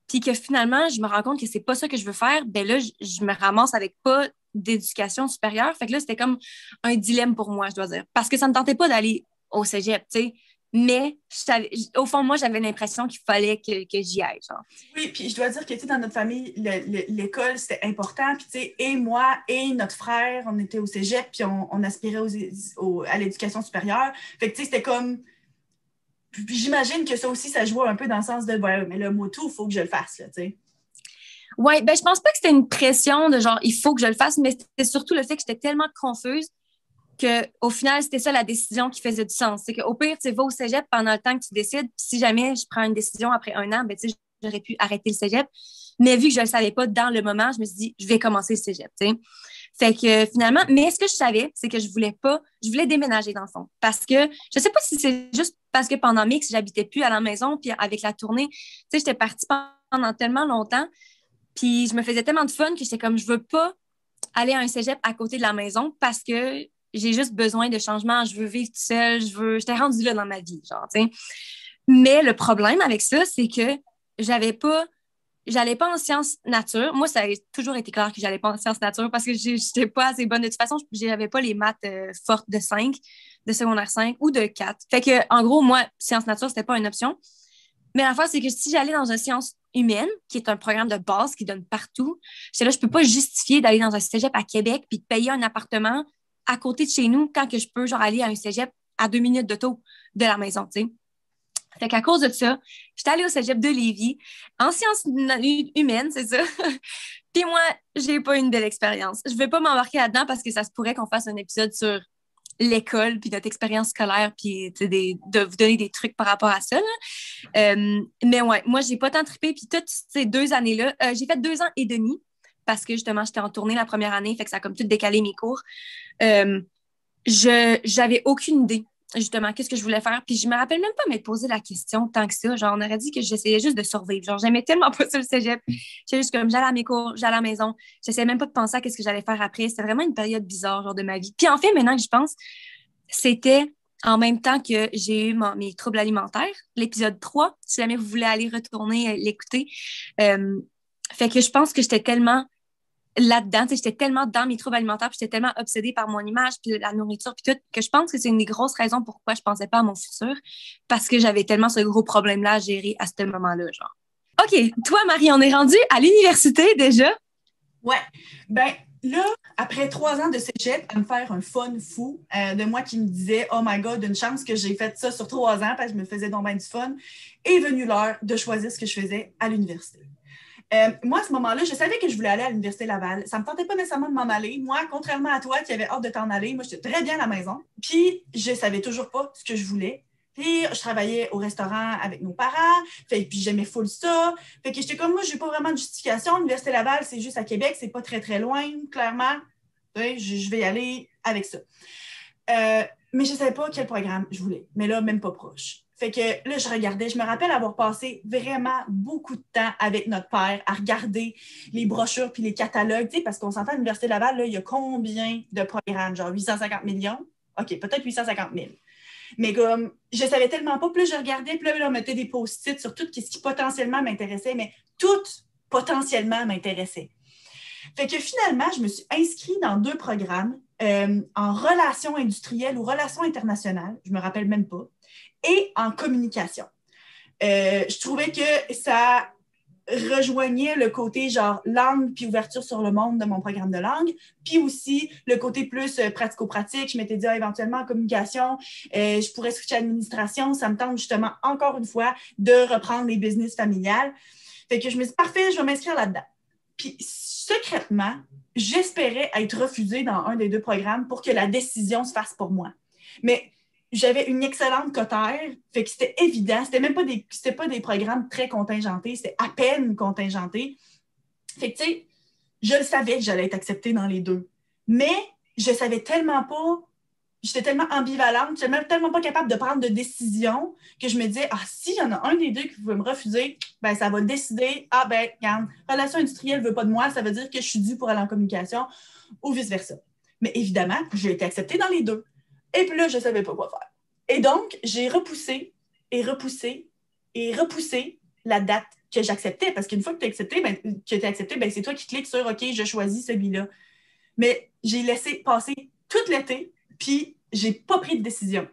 Speaker 3: puis que finalement, je me rends compte que c'est pas ça que je veux faire, ben là, je me ramasse avec pas d'éducation supérieure. Fait que là, c'était comme un dilemme pour moi, je dois dire. Parce que ça me tentait pas d'aller au cégep, tu sais. Mais au fond, moi, j'avais l'impression qu'il fallait que j'y aille, genre.
Speaker 4: Oui, puis je dois dire que, tu sais, dans notre famille, l'école, c'était important. Puis, tu sais, et moi et notre frère, on était au cégep, puis on aspirait à l'éducation supérieure. Fait que, tu sais, c'était comme... Puis j'imagine que ça aussi, ça jouait un peu dans le sens de, ouais, mais le mot tout, il faut que je le fasse, là, tu sais.
Speaker 3: Oui, ben je pense pas que c'était une pression de genre, il faut que je le fasse, mais c'était surtout le fait que j'étais tellement confuse qu'au final, c'était ça la décision qui faisait du sens. C'est qu'au pire, tu vas au cégep pendant le temps que tu décides, puis si jamais je prends une décision après 1 an, ben tu sais, j'aurais pu arrêter le cégep. Mais vu que je le savais pas dans le moment, je me suis dit, je vais commencer le cégep, tu sais. Fait que finalement, mais ce que je savais, c'est que je voulais déménager dans le fond. Parce que, je sais pas si c'est juste parce que pendant Mix, j'habitais plus à la maison, puis avec la tournée, tu sais, j'étais partie pendant tellement longtemps, puis je me faisais tellement de fun que j'étais comme, je veux pas aller à un cégep à côté de la maison parce que j'ai juste besoin de changement, je veux vivre toute seule, j'étais rendue là dans ma vie, genre, tu sais. Mais le problème avec ça, c'est que j'allais pas en sciences nature. Moi, ça a toujours été clair que j'allais pas en sciences nature parce que j'étais pas assez bonne. De toute façon, j'avais pas les maths fortes de 5, de secondaire 5 ou de 4. Fait que, en gros, moi, sciences nature, c'était pas une option. Mais la fois, c'est que si j'allais dans une science humaine, qui est un programme de base qui donne partout, j'étais là, je peux pas justifier d'aller dans un cégep à Québec puis de payer un appartement à côté de chez nous quand que je peux, genre, aller à un cégep à 2 minutes d'auto de la maison, tu sais. Fait qu'à cause de ça, j'étais allée au cégep de Lévis, en sciences humaines, c'est ça. Puis moi, j'ai pas une belle expérience. Je vais pas m'embarquer là-dedans parce que ça se pourrait qu'on fasse un épisode sur l'école, puis notre expérience scolaire, puis de vous donner des trucs par rapport à ça. Mais ouais, moi, j'ai pas tant trippé. Puis toutes ces 2 années-là, j'ai fait 2 ans et demi parce que justement, j'étais en tournée la première année, fait que ça a comme tout décalé mes cours. J'avais aucune idée, justement, qu'est-ce que je voulais faire. Puis je me rappelle même pas m'être posé la question tant que ça. Genre, on aurait dit que j'essayais juste de survivre. Genre, j'aimais tellement pas ça le cégep. J'étais juste comme, j'allais à mes cours, j'allais à la maison. J'essayais même pas de penser à qu'est-ce que j'allais faire après. C'était vraiment une période bizarre, genre, de ma vie. Puis en fait, maintenant que je pense, c'était en même temps que j'ai eu mes troubles alimentaires, l'épisode 3, si jamais vous voulez aller retourner l'écouter. Fait que je pense que j'étais tellement là-dedans, j'étais tellement dans mes troubles alimentaires, puis j'étais tellement obsédée par mon image, puis la nourriture, puis tout, que je pense que c'est une des grosses raisons pourquoi je pensais pas à mon futur, parce que j'avais tellement ce gros problème-là à gérer à ce moment-là, genre. OK, toi, Marie, on est rendu à l'université déjà?
Speaker 4: Ouais, ben là, après 3 ans de cégep, à me faire un fun fou de moi qui me disait « Oh my God, une chance que j'ai fait ça sur 3 ans parce que je me faisais donc bien du fun », est venue l'heure de choisir ce que je faisais à l'université. Moi, à ce moment-là, je savais que je voulais aller à l'Université Laval. Ça ne me tentait pas nécessairement de m'en aller. Moi, contrairement à toi qui avais hâte de t'en aller, moi, j'étais très bien à la maison. Puis, je ne savais toujours pas ce que je voulais. Puis, je travaillais au restaurant avec nos parents. Puis, j'aimais full ça. Fait que j'étais comme, moi, je n'ai pas vraiment de justification. L'Université Laval, c'est juste à Québec. C'est pas très, très loin, clairement. Je vais y aller avec ça. Mais je ne savais pas quel programme je voulais. Mais là, même pas proche. Fait que là, je regardais. Je me rappelle avoir passé vraiment beaucoup de temps avec notre père à regarder les brochures puis les catalogues, parce qu'on s'entend à l'Université Laval, là, il y a combien de programmes? Genre 850 millions? OK, peut-être 850 000. Mais comme, je ne savais tellement pas. Puis là, je regardais, puis là, on mettait des post-it sur tout ce qui potentiellement m'intéressait, mais tout potentiellement m'intéressait. Fait que finalement, je me suis inscrite dans 2 programmes en relations industrielles ou relations internationales, je me rappelle même pas, et en communication. Je trouvais que ça rejoignait le côté genre langue puis ouverture sur le monde de mon programme de langue, puis aussi le côté plus pratico-pratique. Je m'étais dit éventuellement en communication, je pourrais switcher à l'administration. Ça me tente justement encore une fois de reprendre les business familiales. Fait que je me suis dit, parfait, je vais m'inscrire là-dedans. Puis secrètement, j'espérais être refusée dans un des deux programmes pour que la décision se fasse pour moi. Mais j'avais une excellente cotère, fait que c'était évident. C'était pas des programmes très contingentés, c'était à peine contingenté. Fait que, tu sais, je le savais que j'allais être acceptée dans les deux. Mais je savais tellement pas, j'étais tellement ambivalente, j'étais même tellement pas capable de prendre de décision que je me disais, s'il y en a un des deux qui veut me refuser, ben ça va décider, regarde, relation industrielle veut pas de moi, ça veut dire que je suis due pour aller en communication ou vice-versa. Mais évidemment, j'ai été acceptée dans les deux. Et puis là, je ne savais pas quoi faire. Et donc, j'ai repoussé la date que j'acceptais. Parce qu'une fois que tu es accepté, c'est toi qui cliques sur « OK, je choisis celui-là ». Mais j'ai laissé passer tout l'été, puis j'ai pas pris de décision.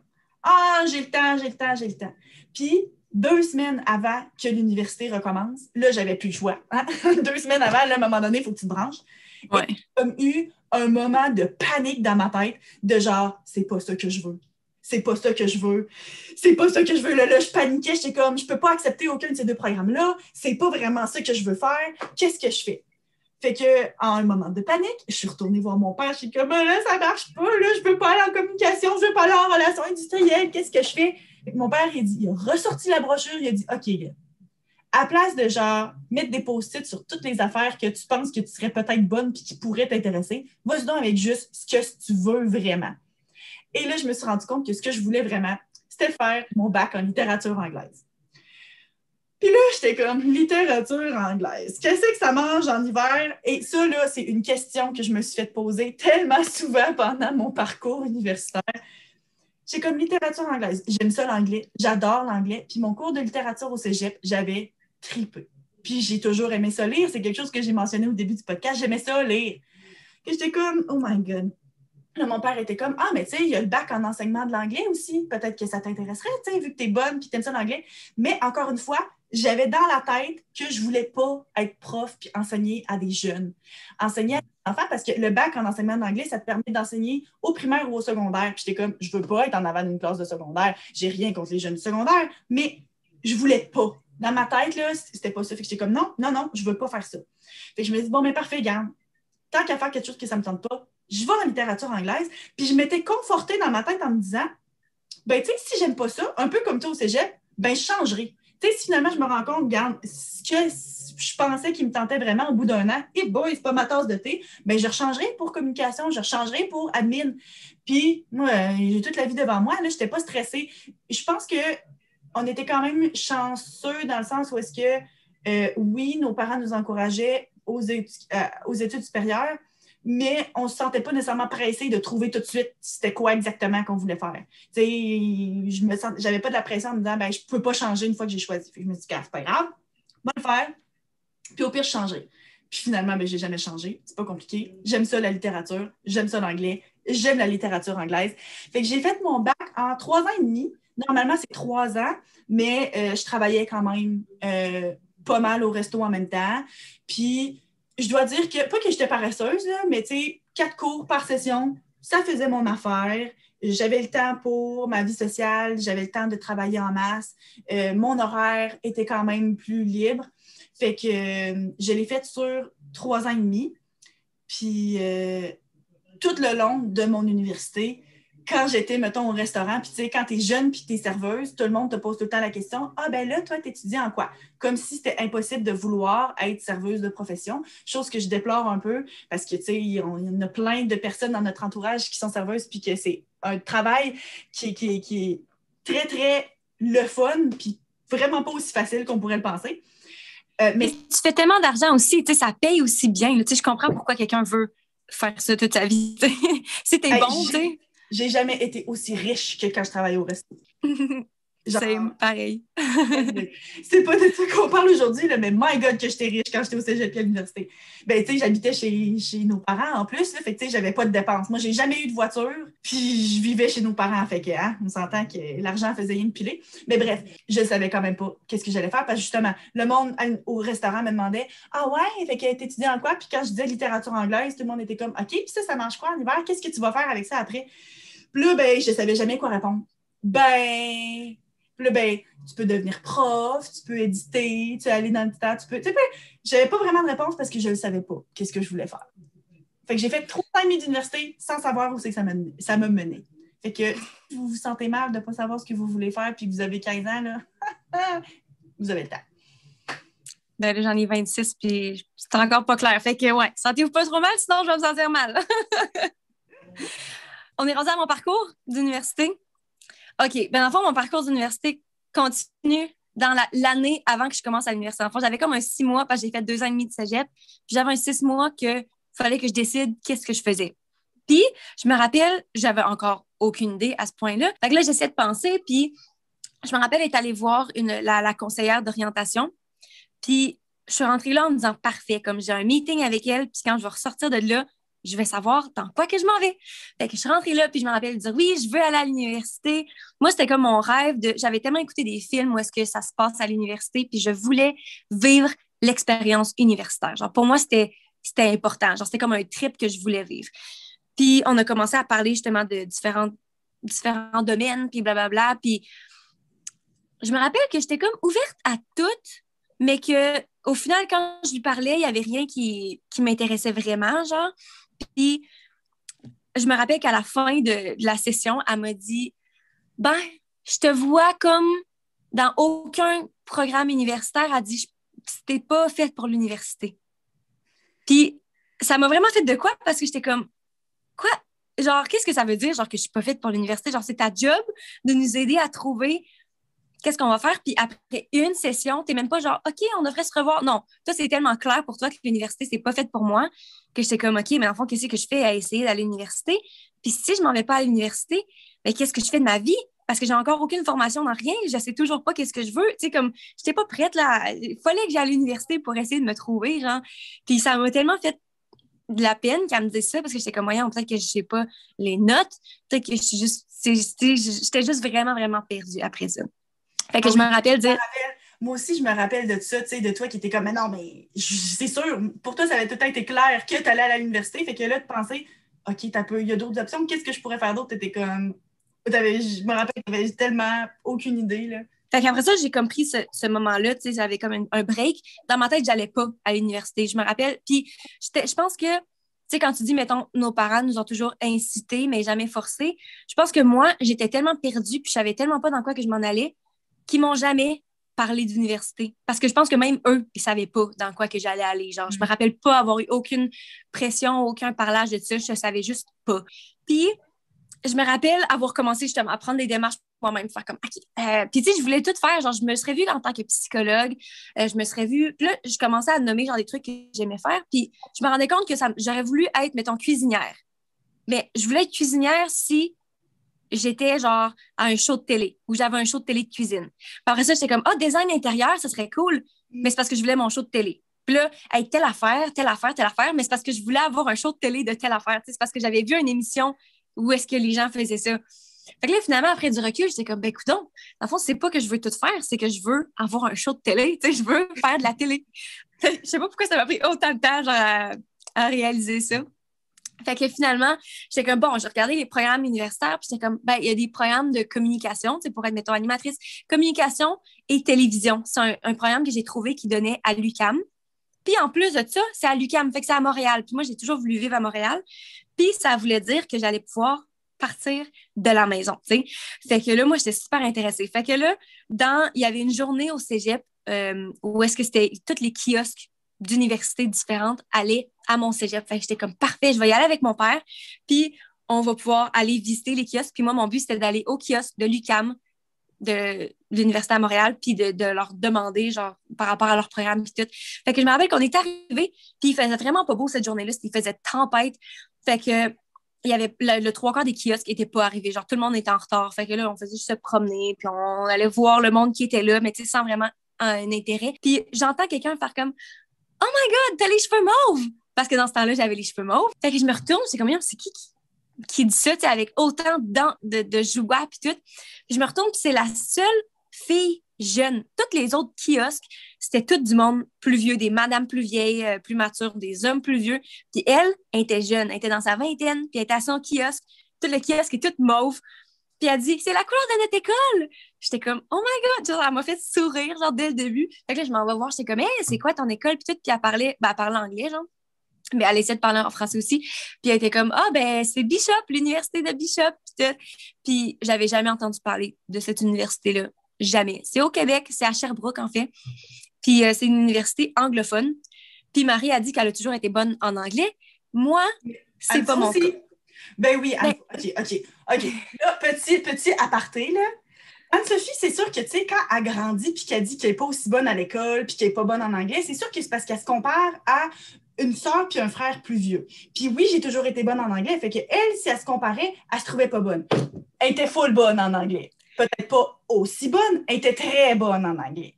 Speaker 4: J'ai le temps. Puis, 2 semaines avant que l'université recommence, là, j'avais plus le choix. Hein? 2 semaines avant, là, à un moment donné, il faut que tu te branches.
Speaker 3: Ouais.
Speaker 4: Et j'ai comme eu un moment de panique dans ma tête, de genre, c'est pas ça que je veux. Là, je paniquais, j'étais comme, je peux pas accepter aucun de ces deux programmes-là. C'est pas vraiment ça que je veux faire. Qu'est-ce que je fais? Fait que, en un moment de panique, je suis retournée voir mon père. Je suis comme, là, ça marche pas, là, je veux pas aller en communication, je veux pas aller en relations industrielles. Qu'est-ce que je fais? Fait que mon père, il a ressorti la brochure, il a dit, OK, gars, à place de genre mettre des post-it sur toutes les affaires que tu penses que tu serais peut-être bonne puis qui pourraient t'intéresser, vas-y donc avec juste ce que tu veux vraiment. Et là, je me suis rendu compte que ce que je voulais vraiment, c'était faire mon bac en littérature anglaise. Puis là, j'étais comme, littérature anglaise. Qu'est-ce que ça mange en hiver? Et ça, là, c'est une question que je me suis fait poser tellement souvent pendant mon parcours universitaire. J'ai comme littérature anglaise. J'aime ça l'anglais. J'adore l'anglais. Puis mon cours de littérature au cégep, j'avais tripé. Puis j'ai toujours aimé ça lire. C'est quelque chose que j'ai mentionné au début du podcast. J'aimais ça lire. Puis j'étais comme, oh my God. Là, mon père était comme, mais tu sais, il y a le bac en enseignement de l'anglais aussi. Peut-être que ça t'intéresserait, tu sais, vu que t'es bonne puis t'aimes ça l'anglais. Mais encore une fois, j'avais dans la tête que je voulais pas être prof puis enseigner à des jeunes. Enseigner à des enfants, parce que le bac en enseignement d'anglais, ça te permet d'enseigner au primaire ou au secondaire. Puis j'étais comme, je veux pas être en avant d'une classe de secondaire. J'ai rien contre les jeunes du secondaire, mais je voulais pas. Dans ma tête, là, c'était pas ça. Fait que j'étais comme, non, je veux pas faire ça. Fait que je me dis, bon, mais parfait, garde. Tant qu'à faire quelque chose que ça me tente pas, je vais en littérature anglaise. Puis je m'étais confortée dans ma tête en me disant, ben, tu sais, si j'aime pas ça, un peu comme toi au cégep, ben, je changerai. Tu sais, si finalement je me rends compte, regarde, ce que je pensais qu'il me tentait vraiment au bout d'un an, et boy, c'est pas ma tasse de thé, ben, je rechangerai pour communication, je rechangerai pour admin. Puis, moi, j'ai toute la vie devant moi, là, j'étais pas stressée. Je pense qu'on était quand même chanceux dans le sens où est-ce que, oui, nos parents nous encourageaient aux études supérieures, mais on ne se sentait pas nécessairement pressé de trouver tout de suite c'était quoi exactement qu'on voulait faire. Tu sais, j'avais pas de la pression en me disant, ben, je ne peux pas changer une fois que j'ai choisi. Puis je me suis dit, c'est pas grave, on va le faire. Puis au pire, je changerai. Puis finalement, ben, je n'ai jamais changé. C'est pas compliqué. J'aime ça la littérature, j'aime ça l'anglais, j'aime la littérature anglaise. Fait que j'ai fait mon bac en 3 ans et demi. Normalement, c'est 3 ans, mais je travaillais quand même pas mal au resto en même temps. Puis, je dois dire que, pas que j'étais paresseuse, là, mais tu sais, 4 cours par session, ça faisait mon affaire. J'avais le temps pour ma vie sociale, j'avais le temps de travailler en masse. Mon horaire était quand même plus libre. Fait que je l'ai fait sur 3 ans et demi. Puis, tout le long de mon université, quand j'étais, mettons, au restaurant, puis tu sais, quand t'es jeune puis t'es serveuse, tout le monde te pose tout le temps la question, ben là, toi, t'étudies en quoi? Comme si c'était impossible de vouloir être serveuse de profession, chose que je déplore un peu, parce que, tu sais, il y en a plein de personnes dans notre entourage qui sont serveuses, puis que c'est un travail qui est très, très le fun, puis vraiment pas aussi facile qu'on pourrait le penser.
Speaker 3: Mais tu fais tellement d'argent aussi, tu sais, ça paye aussi bien, tu sais, je comprends pourquoi quelqu'un veut faire ça toute sa vie, tu sais. Si t'es bon, tu sais.
Speaker 4: J'ai jamais été aussi riche que quand je travaillais au resto. Genre,
Speaker 3: c'est pareil.
Speaker 4: c'est pas de ça qu'on parle aujourd'hui, là, mais my God, que j'étais riche quand j'étais au cégep et à l'université. Ben, tu sais, j'habitais chez nos parents en plus, là, fait que, tu sais, j'avais pas de dépenses. Moi, j'ai jamais eu de voiture, puis je vivais chez nos parents, fait que, hein, on s'entend que l'argent faisait rien de piler. Mais bref, je savais quand même pas qu'est-ce que j'allais faire, parce que justement, le monde au restaurant me demandait « Ah ouais, fait que t'étudies en quoi? » Puis quand je disais littérature anglaise, tout le monde était comme « OK, puis ça mange quoi en hiver? Qu'est-ce que tu vas faire avec ça après? » Puis là, ben, je savais jamais quoi répondre. Puis là, ben, tu peux devenir prof, tu peux éditer, tu peux aller dans le temps, tu peux. J'avais pas vraiment de réponse parce que je ne savais pas qu'est-ce que je voulais faire. Fait que j'ai fait 3 ans et demi d'université sans savoir où c'est que ça me menait. Fait que si vous vous sentez mal de ne pas savoir ce que vous voulez faire puis que vous avez 15 ans, là, vous avez le temps.
Speaker 3: Ben là, j'en ai 26 puis c'est encore pas clair. Fait que ouais, sentez-vous pas trop mal, sinon je vais me sentir mal. On est rendu à mon parcours d'université. OK, ben dans le fond, mon parcours d'université continue dans l'année avant que je commence à l'université. Dans le fond, j'avais comme un 6 mois parce que j'ai fait 2 ans et demi de cégep. Puis j'avais un 6 mois que fallait que je décide qu'est-ce que je faisais. Puis, je me rappelle, j'avais encore aucune idée à ce point-là. Fait que là, j'essaie de penser, puis je me rappelle être allée voir la conseillère d'orientation. Puis, je suis rentrée là en me disant « Parfait, comme j'ai un meeting avec elle, puis quand je vais ressortir de là, je vais savoir dans quoi que je m'en vais. » Fait que je suis rentrée là, puis je me rappelle de dire « Oui, je veux aller à l'université. » Moi, c'était comme mon rêve. J'avais tellement écouté des films où est-ce que ça se passe à l'université, puis je voulais vivre l'expérience universitaire. Genre, pour moi, c'était important. Genre, c'était comme un trip que je voulais vivre. Puis, on a commencé à parler justement de différents domaines, puis blablabla. Puis, je me rappelle que j'étais comme ouverte à tout, mais que au final, quand je lui parlais, il n'y avait rien qui m'intéressait vraiment, genre. Puis, je me rappelle qu'à la fin de la session, elle m'a dit « Ben, je te vois comme dans aucun programme universitaire. » Elle dit « C'était pas fait pour l'université. » Puis, ça m'a vraiment fait de quoi? Parce que j'étais comme « Quoi? Genre, qu'est-ce que ça veut dire, genre, que je suis pas faite pour l'université? Genre, c'est ta job de nous aider à trouver qu'est-ce qu'on va faire. Puis après une session, t'es même pas genre, OK, on devrait se revoir. Non, toi, c'est tellement clair pour toi que l'université, c'est pas fait pour moi que j'étais comme, OK, mais en fond, qu'est-ce que je fais à essayer d'aller à l'université? Puis si je m'en vais pas à l'université, ben, qu'est-ce que je fais de ma vie? Parce que j'ai encore aucune formation dans rien. Je sais toujours pas qu'est-ce que je veux. Tu sais, comme, j'étais pas prête, là. Il fallait que j'aille à l'université pour essayer de me trouver, genre. Puis ça m'a tellement fait de la peine qu'elle me dise ça parce que j'étais comme, moyen, peut-être que je sais pas les notes. Peut-être que je suis juste, j'étais juste vraiment, vraiment perdue après ça. Fait que je me rappelle dire.
Speaker 4: Moi aussi, je me rappelle de ça, tu sais, de toi qui étais comme, mais non, mais c'est sûr, pour toi, ça avait tout été clair que tu allais à l'université. Fait que là, de penser, OK, il y a d'autres options. Qu'est-ce que je pourrais faire d'autre? Tu étais comme. Je me rappelle que tu n'avais tellement aucune idée, là.
Speaker 3: Fait qu'après ça, j'ai comme pris ce moment-là, tu sais, j'avais comme un break. Dans ma tête, j'allais pas à l'université. Je me rappelle. Puis, je pense que, tu sais, quand tu dis, mettons, nos parents nous ont toujours incités, mais jamais forcés, je pense que moi, j'étais tellement perdue, puis je savais tellement pas dans quoi que je m'en allais, qu'ils m'ont jamais parlé d'université. Parce que je pense que même eux, ils savaient pas dans quoi que j'allais aller. Genre, je me rappelle pas avoir eu aucune pression, aucun parlage de ça. Je savais juste pas. Puis, je me rappelle avoir commencé justement à prendre des démarches pour moi-même, faire comme, OK. Puis, tu sais, je voulais tout faire. Genre, je me serais vue en tant que psychologue. Je me serais vue. Puis là, je commençais à nommer genre des trucs que j'aimais faire. Puis, je me rendais compte que j'aurais voulu être, mettons, cuisinière. Mais je voulais être cuisinière si j'étais genre à un show de télé où j'avais un show de télé de cuisine. Puis après ça, j'étais comme, design intérieur, ça serait cool. Mais c'est parce que je voulais mon show de télé. Puis là, hey, telle affaire, mais c'est parce que je voulais avoir un show de télé de telle affaire. C'est parce que j'avais vu une émission où est-ce que les gens faisaient ça. Fait que là, finalement, après du recul, j'étais comme, ben, écoute, dans le fond, c'est pas que je veux tout faire, c'est que je veux avoir un show de télé. Tu sais, je veux faire de la télé. Je sais pas pourquoi ça m'a pris autant de temps, genre, à réaliser ça. Fait que finalement, j'étais comme, bon, j'ai regardé les programmes universitaires, puis j'étais comme, ben, il y a des programmes de communication, tu sais, pour être, mettons, animatrice, communication et télévision. C'est un programme que j'ai trouvé qui donnait à l'UQAM. Puis en plus de ça, c'est à l'UQAM, fait que c'est à Montréal. Puis moi, j'ai toujours voulu vivre à Montréal. Puis ça voulait dire que j'allais pouvoir partir de la maison, tu sais. Fait que là, moi, j'étais super intéressée. Fait que là, il y avait une journée au cégep où est-ce que c'était tous les kiosques d'universités différentes allaient à mon cégep. Fait que j'étais comme, parfait, je vais y aller avec mon père, puis on va pouvoir aller visiter les kiosques. Puis moi, mon but, c'était d'aller au kiosque de l'UQAM, de l'Université à Montréal, puis de leur demander, genre, par rapport à leur programme, puis tout. Fait que je me rappelle qu'on est arrivé, puis il faisait vraiment pas beau cette journée-là, il faisait tempête. Fait que il y avait le trois quarts des kiosques n'étaient pas arrivés. Genre, tout le monde était en retard. Fait que là, on faisait juste se promener, puis on allait voir le monde qui était là, mais tu sais, sans vraiment un intérêt. Puis j'entends quelqu'un faire comme « Oh my God, t'as les cheveux mauves! » Parce que dans ce temps-là, j'avais les cheveux mauves. Fait que je me retourne, c'est comme, c'est qui dit ça, tu sais, avec autant de joie, puis tout. Puis je me retourne, puis c'est la seule fille jeune. Toutes les autres kiosques, c'était tout du monde plus vieux, des madames plus vieilles, plus matures, des hommes plus vieux. Puis elle était jeune, elle était dans sa vingtaine, puis elle était à son kiosque. Tout le kiosque est tout mauve. Puis elle dit « C'est la couleur de notre école! » J'étais comme « Oh my God! » Genre, elle m'a fait sourire, genre, dès le début. Fait que là, je m'en vais voir, j'étais comme « Hey, c'est quoi ton école? » Puis tout, puis elle parlait anglais, genre. Mais elle essayait de parler en français aussi. Puis elle était comme « Ah, ben, c'est Bishop, l'université de Bishop. » Puis tout. Puis j'avais jamais entendu parler de cette université-là. Jamais. C'est au Québec, c'est à Sherbrooke, en fait. Puis c'est une université anglophone. Puis Marie a dit qu'elle a toujours été bonne en anglais. Moi, c'est pas mon cas.
Speaker 4: Ben oui, OK. Là, petit aparté, là. Anne-Sophie, c'est sûr que, tu sais, quand elle grandit puis qu'elle dit qu'elle n'est pas aussi bonne à l'école puis qu'elle n'est pas bonne en anglais, c'est sûr que c'est parce qu'elle se compare à une sœur puis un frère plus vieux. Puis oui, j'ai toujours été bonne en anglais. Fait qu'elle, si elle se comparait, elle se trouvait pas bonne. Elle était full bonne en anglais. Peut-être pas aussi bonne, elle était très bonne en anglais.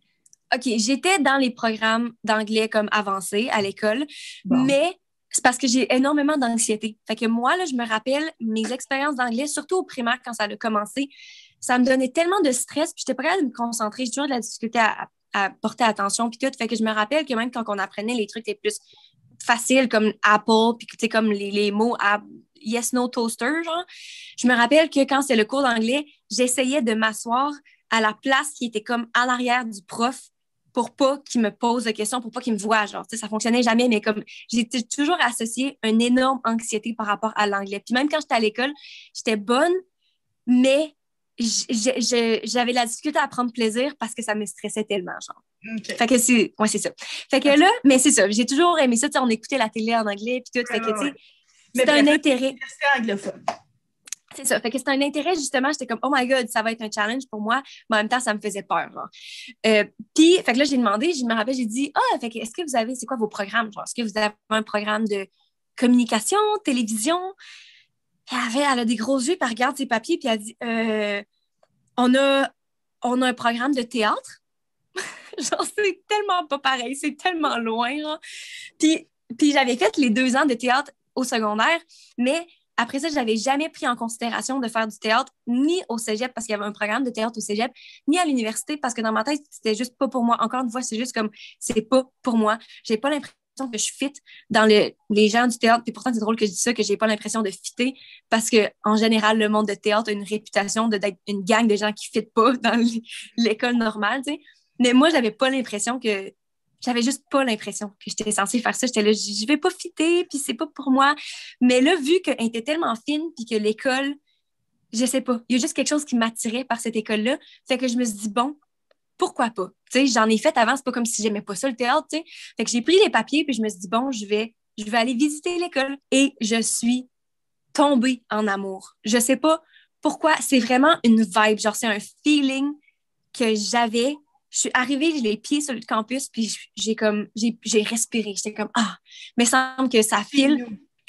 Speaker 3: OK, j'étais dans les programmes d'anglais comme avancé à l'école, mais c'est parce que j'ai énormément d'anxiété. Fait que moi, là, je me rappelle mes expériences d'anglais, surtout au primaire quand ça a commencé, ça me donnait tellement de stress, puis j'étais pas capable de me concentrer. J'ai toujours de la difficulté à porter attention, puis tout. Fait que je me rappelle que même quand on apprenait les trucs les plus faciles comme Apple, puis tu sais, comme les mots Yes, No, Toaster, genre, je me rappelle que quand c'était le cours d'anglais, j'essayais de m'asseoir à la place qui était comme à l'arrière du prof pour pas qu'il me pose de questions, pour pas qu'il me voie, genre, tu sais, ça fonctionnait jamais, mais comme, j'ai toujours associé une énorme anxiété par rapport à l'anglais. Puis même quand j'étais à l'école, j'étais bonne, mais j'avais la difficulté à prendre plaisir parce que ça me stressait tellement, genre.
Speaker 4: Okay.
Speaker 3: Fait que c'est ça. Fait que là, mais c'est ça, j'ai toujours aimé ça, tu sais, on écoutait la télé en anglais, puis tout, fait que, tu sais, c'est un intérêt.
Speaker 4: Anglophone.
Speaker 3: C'est ça. Fait que c'était un intérêt, justement. J'étais comme, oh my God, ça va être un challenge pour moi. Mais en même temps, ça me faisait peur, genre. Puis, fait que là, j'ai demandé, je me rappelle, j'ai dit, fait que est-ce que vous avez, c'est quoi vos programmes? Genre, est-ce que vous avez un programme de communication, télévision? Elle a des gros yeux, puis elle regarde ses papiers, puis elle dit, on a un programme de théâtre. Genre, c'est tellement pas pareil, c'est tellement loin, genre. Puis j'avais fait les 2 ans de théâtre au secondaire, mais après ça, je n'avais jamais pris en considération de faire du théâtre, ni au cégep, parce qu'il y avait un programme de théâtre au cégep, ni à l'université, parce que dans ma tête, c'était juste pas pour moi. Encore une fois, c'est juste comme, c'est pas pour moi. J'ai pas l'impression que je fit dans les gens du théâtre. Puis pourtant, c'est drôle que je dis ça, que j'ai pas l'impression de fitter, parce que en général, le monde de théâtre a une réputation d'être une gang de gens qui fitent pas dans l'école normale, tu sais. Mais moi, j'avais juste pas l'impression que j'étais censée faire ça. J'étais là, je vais pas fitter, puis c'est pas pour moi. Mais là, vu qu'elle était tellement fine, puis que l'école, je sais pas, il y a juste quelque chose qui m'attirait par cette école-là. Fait que je me suis dit, bon, pourquoi pas? Tu sais, j'en ai fait avant, c'est pas comme si j'aimais pas ça, le théâtre, tu sais. Fait que j'ai pris les papiers, puis je me suis dit, bon, je vais aller visiter l'école. Et je suis tombée en amour. Je sais pas pourquoi, c'est vraiment une vibe, genre c'est un feeling que j'avais. Je suis arrivée, j'ai les pieds sur le campus, puis j'ai respiré. J'étais comme, mais il semble que ça file.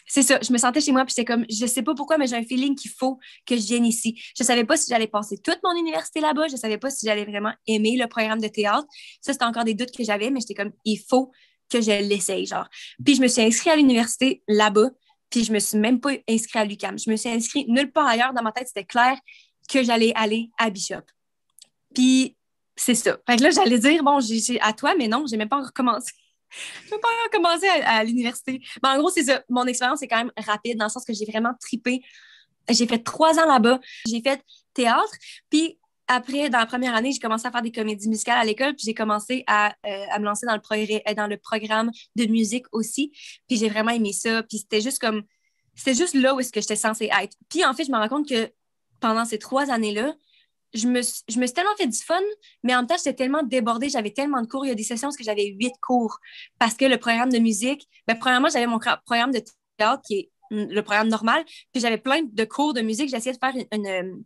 Speaker 3: C'est ça, je me sentais chez moi, puis j'étais comme, je sais pas pourquoi, mais j'ai un feeling qu'il faut que je vienne ici. Je savais pas si j'allais passer toute mon université là-bas, je savais pas si j'allais vraiment aimer le programme de théâtre. Ça, c'était encore des doutes que j'avais, mais j'étais comme, il faut que je l'essaye, genre. Puis je me suis inscrite à l'université là-bas, puis je me suis même pas inscrite à l'UQAM. Je me suis inscrite nulle part ailleurs. Dans ma tête, c'était clair que j'allais aller à Bishop. Puis c'est ça. Fait que là, j'allais dire, bon, j'ai à toi, mais non, j'ai même pas encore commencé. Je n'ai pas encore commencé à l'université. Mais en gros, c'est ça. Mon expérience est quand même rapide dans le sens que j'ai vraiment trippé. J'ai fait 3 ans là-bas. J'ai fait théâtre. Puis après, dans la première année, j'ai commencé à faire des comédies musicales à l'école. Puis j'ai commencé à me lancer dans le programme de musique aussi. Puis j'ai vraiment aimé ça. Puis c'était juste là où est-ce que j'étais censée être. Puis en fait, je me rends compte que pendant ces 3 années-là, je me suis tellement fait du fun, mais en même temps, j'étais tellement débordée, j'avais tellement de cours. Il y a des sessions où j'avais 8 cours parce que le programme de musique, premièrement, j'avais mon programme de théâtre qui est le programme normal, puis j'avais plein de cours de musique. J'essayais de faire une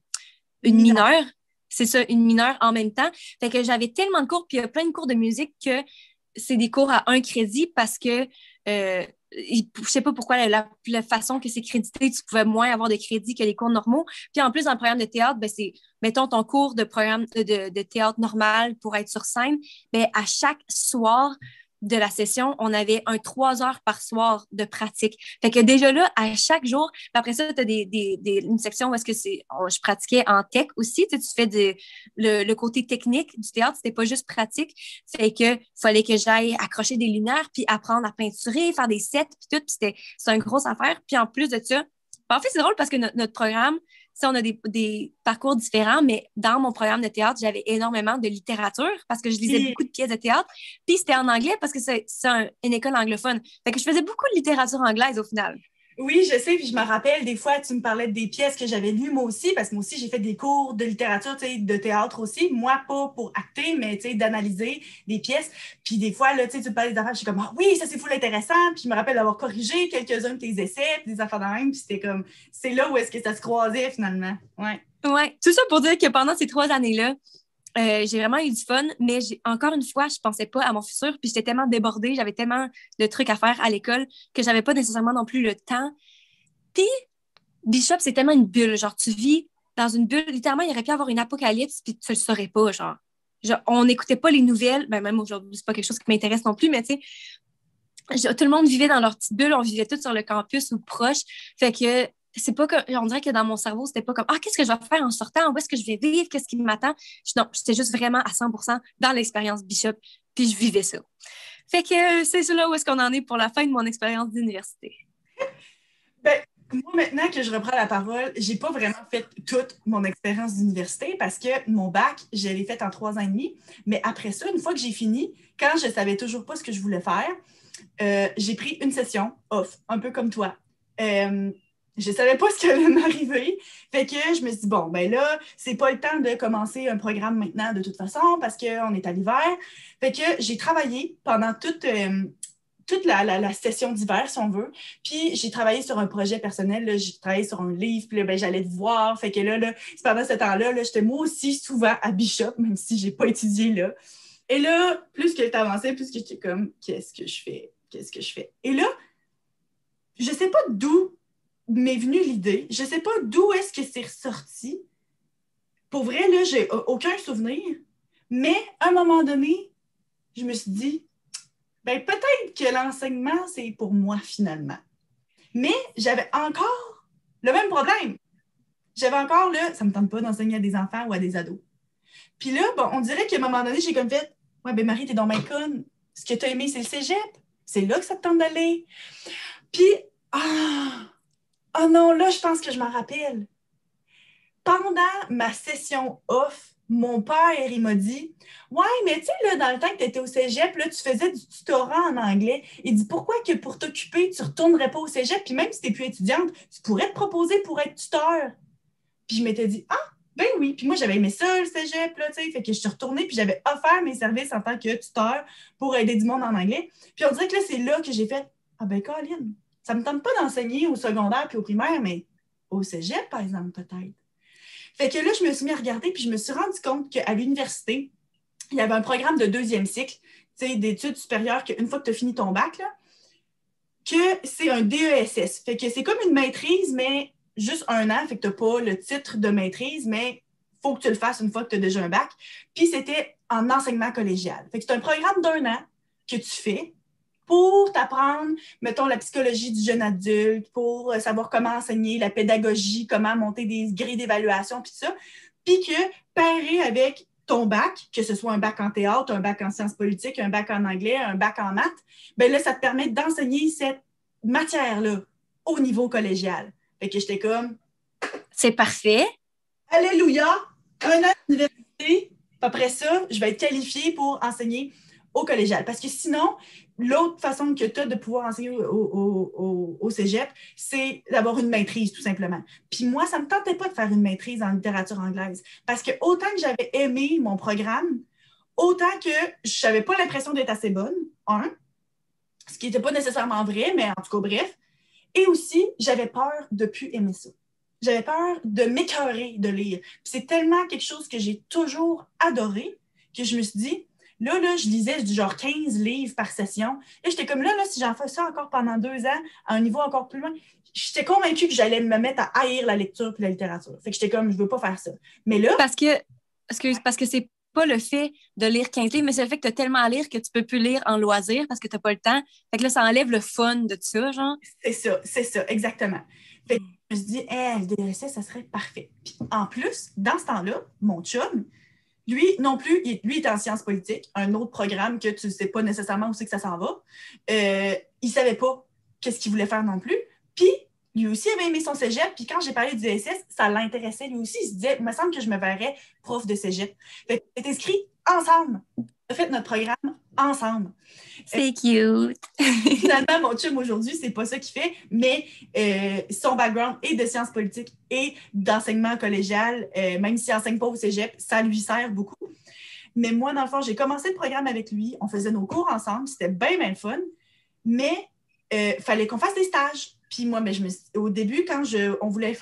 Speaker 3: mineure. C'est ça, une mineure en même temps. Fait que j'avais tellement de cours, puis il y a plein de cours de musique que c'est des cours à 1 crédit parce que je sais pas pourquoi la façon que c'est crédité, tu pouvais moins avoir de crédit que les cours normaux. Puis en plus, dans le programme de théâtre, ben c'est, mettons, ton cours de programme de théâtre normal pour être sur scène, ben à chaque soir de la session, on avait 3 heures par soir de pratique. Fait que déjà là, à chaque jour, puis après ça, tu as une section où est-ce que je pratiquais en tech aussi. Tu fais le côté technique du théâtre, c'était pas juste pratique. Fait que fallait que j'aille accrocher des lumières, puis apprendre à peinturer, faire des sets, puis tout. Puis c'est une grosse affaire. Puis en plus de ça, en fait, c'est drôle parce que notre programme, on a des parcours différents, mais dans mon programme de théâtre, j'avais énormément de littérature parce que je lisais beaucoup de pièces de théâtre. Puis c'était en anglais parce que c'est une école anglophone. Fait que je faisais beaucoup de littérature anglaise au final.
Speaker 4: Oui, je sais, puis je me rappelle, des fois, tu me parlais des pièces que j'avais lues moi aussi, parce que moi aussi, j'ai fait des cours de littérature, tu sais, de théâtre aussi. Moi, pas pour acter, mais tu sais, d'analyser des pièces. Puis des fois, là, tu sais, tu me parlais des affaires, je suis comme, ah oui, ça c'est full intéressant. Puis je me rappelle d'avoir corrigé quelques-uns de tes essais, puis des affaires de même. Puis c'était comme, c'est là où est-ce que ça se croisait finalement. Ouais.
Speaker 3: Ouais. Tout ça pour dire que pendant ces 3 années-là, j'ai vraiment eu du fun, mais encore une fois, je pensais pas à mon futur, puis j'étais tellement débordée, j'avais tellement de trucs à faire à l'école que j'avais pas nécessairement non plus le temps. Puis, Bishop, c'est tellement une bulle, genre, tu vis dans une bulle, littéralement, il aurait pu y avoir une apocalypse, puis tu le saurais pas, genre. On n'écoutait pas les nouvelles, ben même aujourd'hui, c'est pas quelque chose qui m'intéresse non plus, mais tu sais, tout le monde vivait dans leur petite bulle, on vivait tous sur le campus ou proche, fait que c'est pas que, on dirait que dans mon cerveau, c'était pas comme, ah, qu'est-ce que je vais faire en sortant? Où est-ce que je vais vivre? Qu'est-ce qui m'attend? Non, j'étais juste vraiment à 100% dans l'expérience Bishop, puis je vivais ça. Fait que c'est là où est-ce qu'on en est pour la fin de mon expérience d'université.
Speaker 4: Ben, moi, maintenant que je reprends la parole, j'ai pas vraiment fait toute mon expérience d'université parce que mon bac, je l'ai fait en 3 ans et demi. Mais après ça, une fois que j'ai fini, quand je savais toujours pas ce que je voulais faire, j'ai pris une session off, un peu comme toi. Je savais pas ce qui allait m'arriver. Fait que je me suis dit, bon, ben là, c'est pas le temps de commencer un programme maintenant de toute façon parce qu'on est à l'hiver. Fait que j'ai travaillé pendant toute la session d'hiver, si on veut. Puis j'ai travaillé sur un projet personnel. Là, j'ai travaillé sur un livre. Puis là, ben, j'allais te voir. Fait que là pendant ce temps-là, là, j'étais moi aussi souvent à Bishop, même si j'ai pas étudié là. Et là, plus que tu avançais, plus que j'étais comme, qu'est-ce que je fais? Qu'est-ce que je fais? Et là, je sais pas d'où m'est venue l'idée. Je sais pas d'où est-ce que c'est ressorti. Pour vrai, là, j'ai aucun souvenir. Mais à un moment donné, je me suis dit, ben peut-être que l'enseignement, c'est pour moi finalement. Mais j'avais encore le même problème. J'avais encore là, ça me tente pas d'enseigner à des enfants ou à des ados. Puis là, bon, on dirait qu'à un moment donné, j'ai comme fait, ouais, ben Marie, t'es donc bien conne. Ce que t'as aimé, c'est le cégep. C'est là que ça te tente d'aller. Puis, oh non, là, je pense que je m'en rappelle. Pendant ma session off, mon père, il m'a dit, ouais, mais tu sais, là, dans le temps que tu étais au cégep, là, tu faisais du tutorat en anglais. Il dit, pourquoi que pour t'occuper, tu ne retournerais pas au cégep? Puis même si tu n'es plus étudiante, tu pourrais te proposer pour être tuteur. Puis je m'étais dit, ah, ben oui. Puis moi, j'avais aimé ça, le cégep, là, tu sais. Fait que je suis retournée, puis j'avais offert mes services en tant que tuteur pour aider du monde en anglais. Puis on dirait que là, c'est là que j'ai fait, ah ben, Colin, ça ne me tente pas d'enseigner au secondaire puis au primaire, mais au cégep, par exemple, peut-être. Fait que là, je me suis mis à regarder, puis je me suis rendu compte qu'à l'université, il y avait un programme de 2e cycle, tu sais, d'études supérieures, qu'une fois que tu as fini ton bac, là, que c'est un DESS. Fait que c'est comme une maîtrise, mais juste 1 an, fait que tu n'as pas le titre de maîtrise, mais il faut que tu le fasses une fois que tu as déjà un bac. Puis c'était en enseignement collégial. Fait que c'est un programme d'1 an que tu fais pour t'apprendre, mettons, la psychologie du jeune adulte, pour savoir comment enseigner, la pédagogie, comment monter des grilles d'évaluation, puis ça. Puis que, pairé avec ton bac, que ce soit un bac en théâtre, un bac en sciences politiques, un bac en anglais, un bac en maths, bien là, ça te permet d'enseigner cette matière-là au niveau collégial. Fait que j'étais comme...
Speaker 3: C'est parfait.
Speaker 4: Alléluia! 1 an d'université, après ça, je vais être qualifiée pour enseigner au collégial. Parce que sinon, l'autre façon que tu as de pouvoir enseigner au cégep, c'est d'avoir une maîtrise, tout simplement. Puis moi, ça ne me tentait pas de faire une maîtrise en littérature anglaise. Parce que autant que j'avais aimé mon programme, autant que je n'avais pas l'impression d'être assez bonne, ce qui n'était pas nécessairement vrai, mais en tout cas, bref. Et aussi, j'avais peur de ne plus aimer ça. J'avais peur de m'écœurer de lire. Puis c'est tellement quelque chose que j'ai toujours adoré que je me suis dit, Là, je lisais du genre 15 livres par session. Là, j'étais comme, là, si j'en fais ça encore pendant 2 ans, à un niveau encore plus loin, j'étais convaincue que j'allais me mettre à haïr la lecture et la littérature. Fait que j'étais comme, je veux pas faire ça. Mais là...
Speaker 3: Parce que c'est pas le fait de lire 15 livres, mais c'est le fait que tu as tellement à lire que tu peux plus lire en loisir parce que tu n'as pas le temps. Fait que là, ça enlève le fun de tout ça, genre.
Speaker 4: C'est ça, exactement. Fait que je me suis dit, le DSS, ça serait parfait. Puis en plus, dans ce temps-là, mon chum, lui non plus, lui est en sciences politiques, un autre programme que tu ne sais pas nécessairement où c'est que ça s'en va. Il ne savait pas qu'est-ce qu'il voulait faire non plus. Puis lui aussi avait aimé son cégep, puis quand j'ai parlé du DSS, ça l'intéressait lui aussi. Il se disait, il me semble que je me verrais prof de cégep. Fait qu'on est inscrits ensemble. On a fait notre programme ensemble.
Speaker 3: C'est cute!
Speaker 4: Finalement, mon chum aujourd'hui, c'est pas ça qu'il fait, mais son background est de sciences politiques et d'enseignement collégial, même s'il n'enseigne pas au cégep, ça lui sert beaucoup. Mais moi, dans le fond, j'ai commencé le programme avec lui, on faisait nos cours ensemble, c'était bien fun, mais fallait qu'on fasse des stages. Puis moi, au début, quand on voulait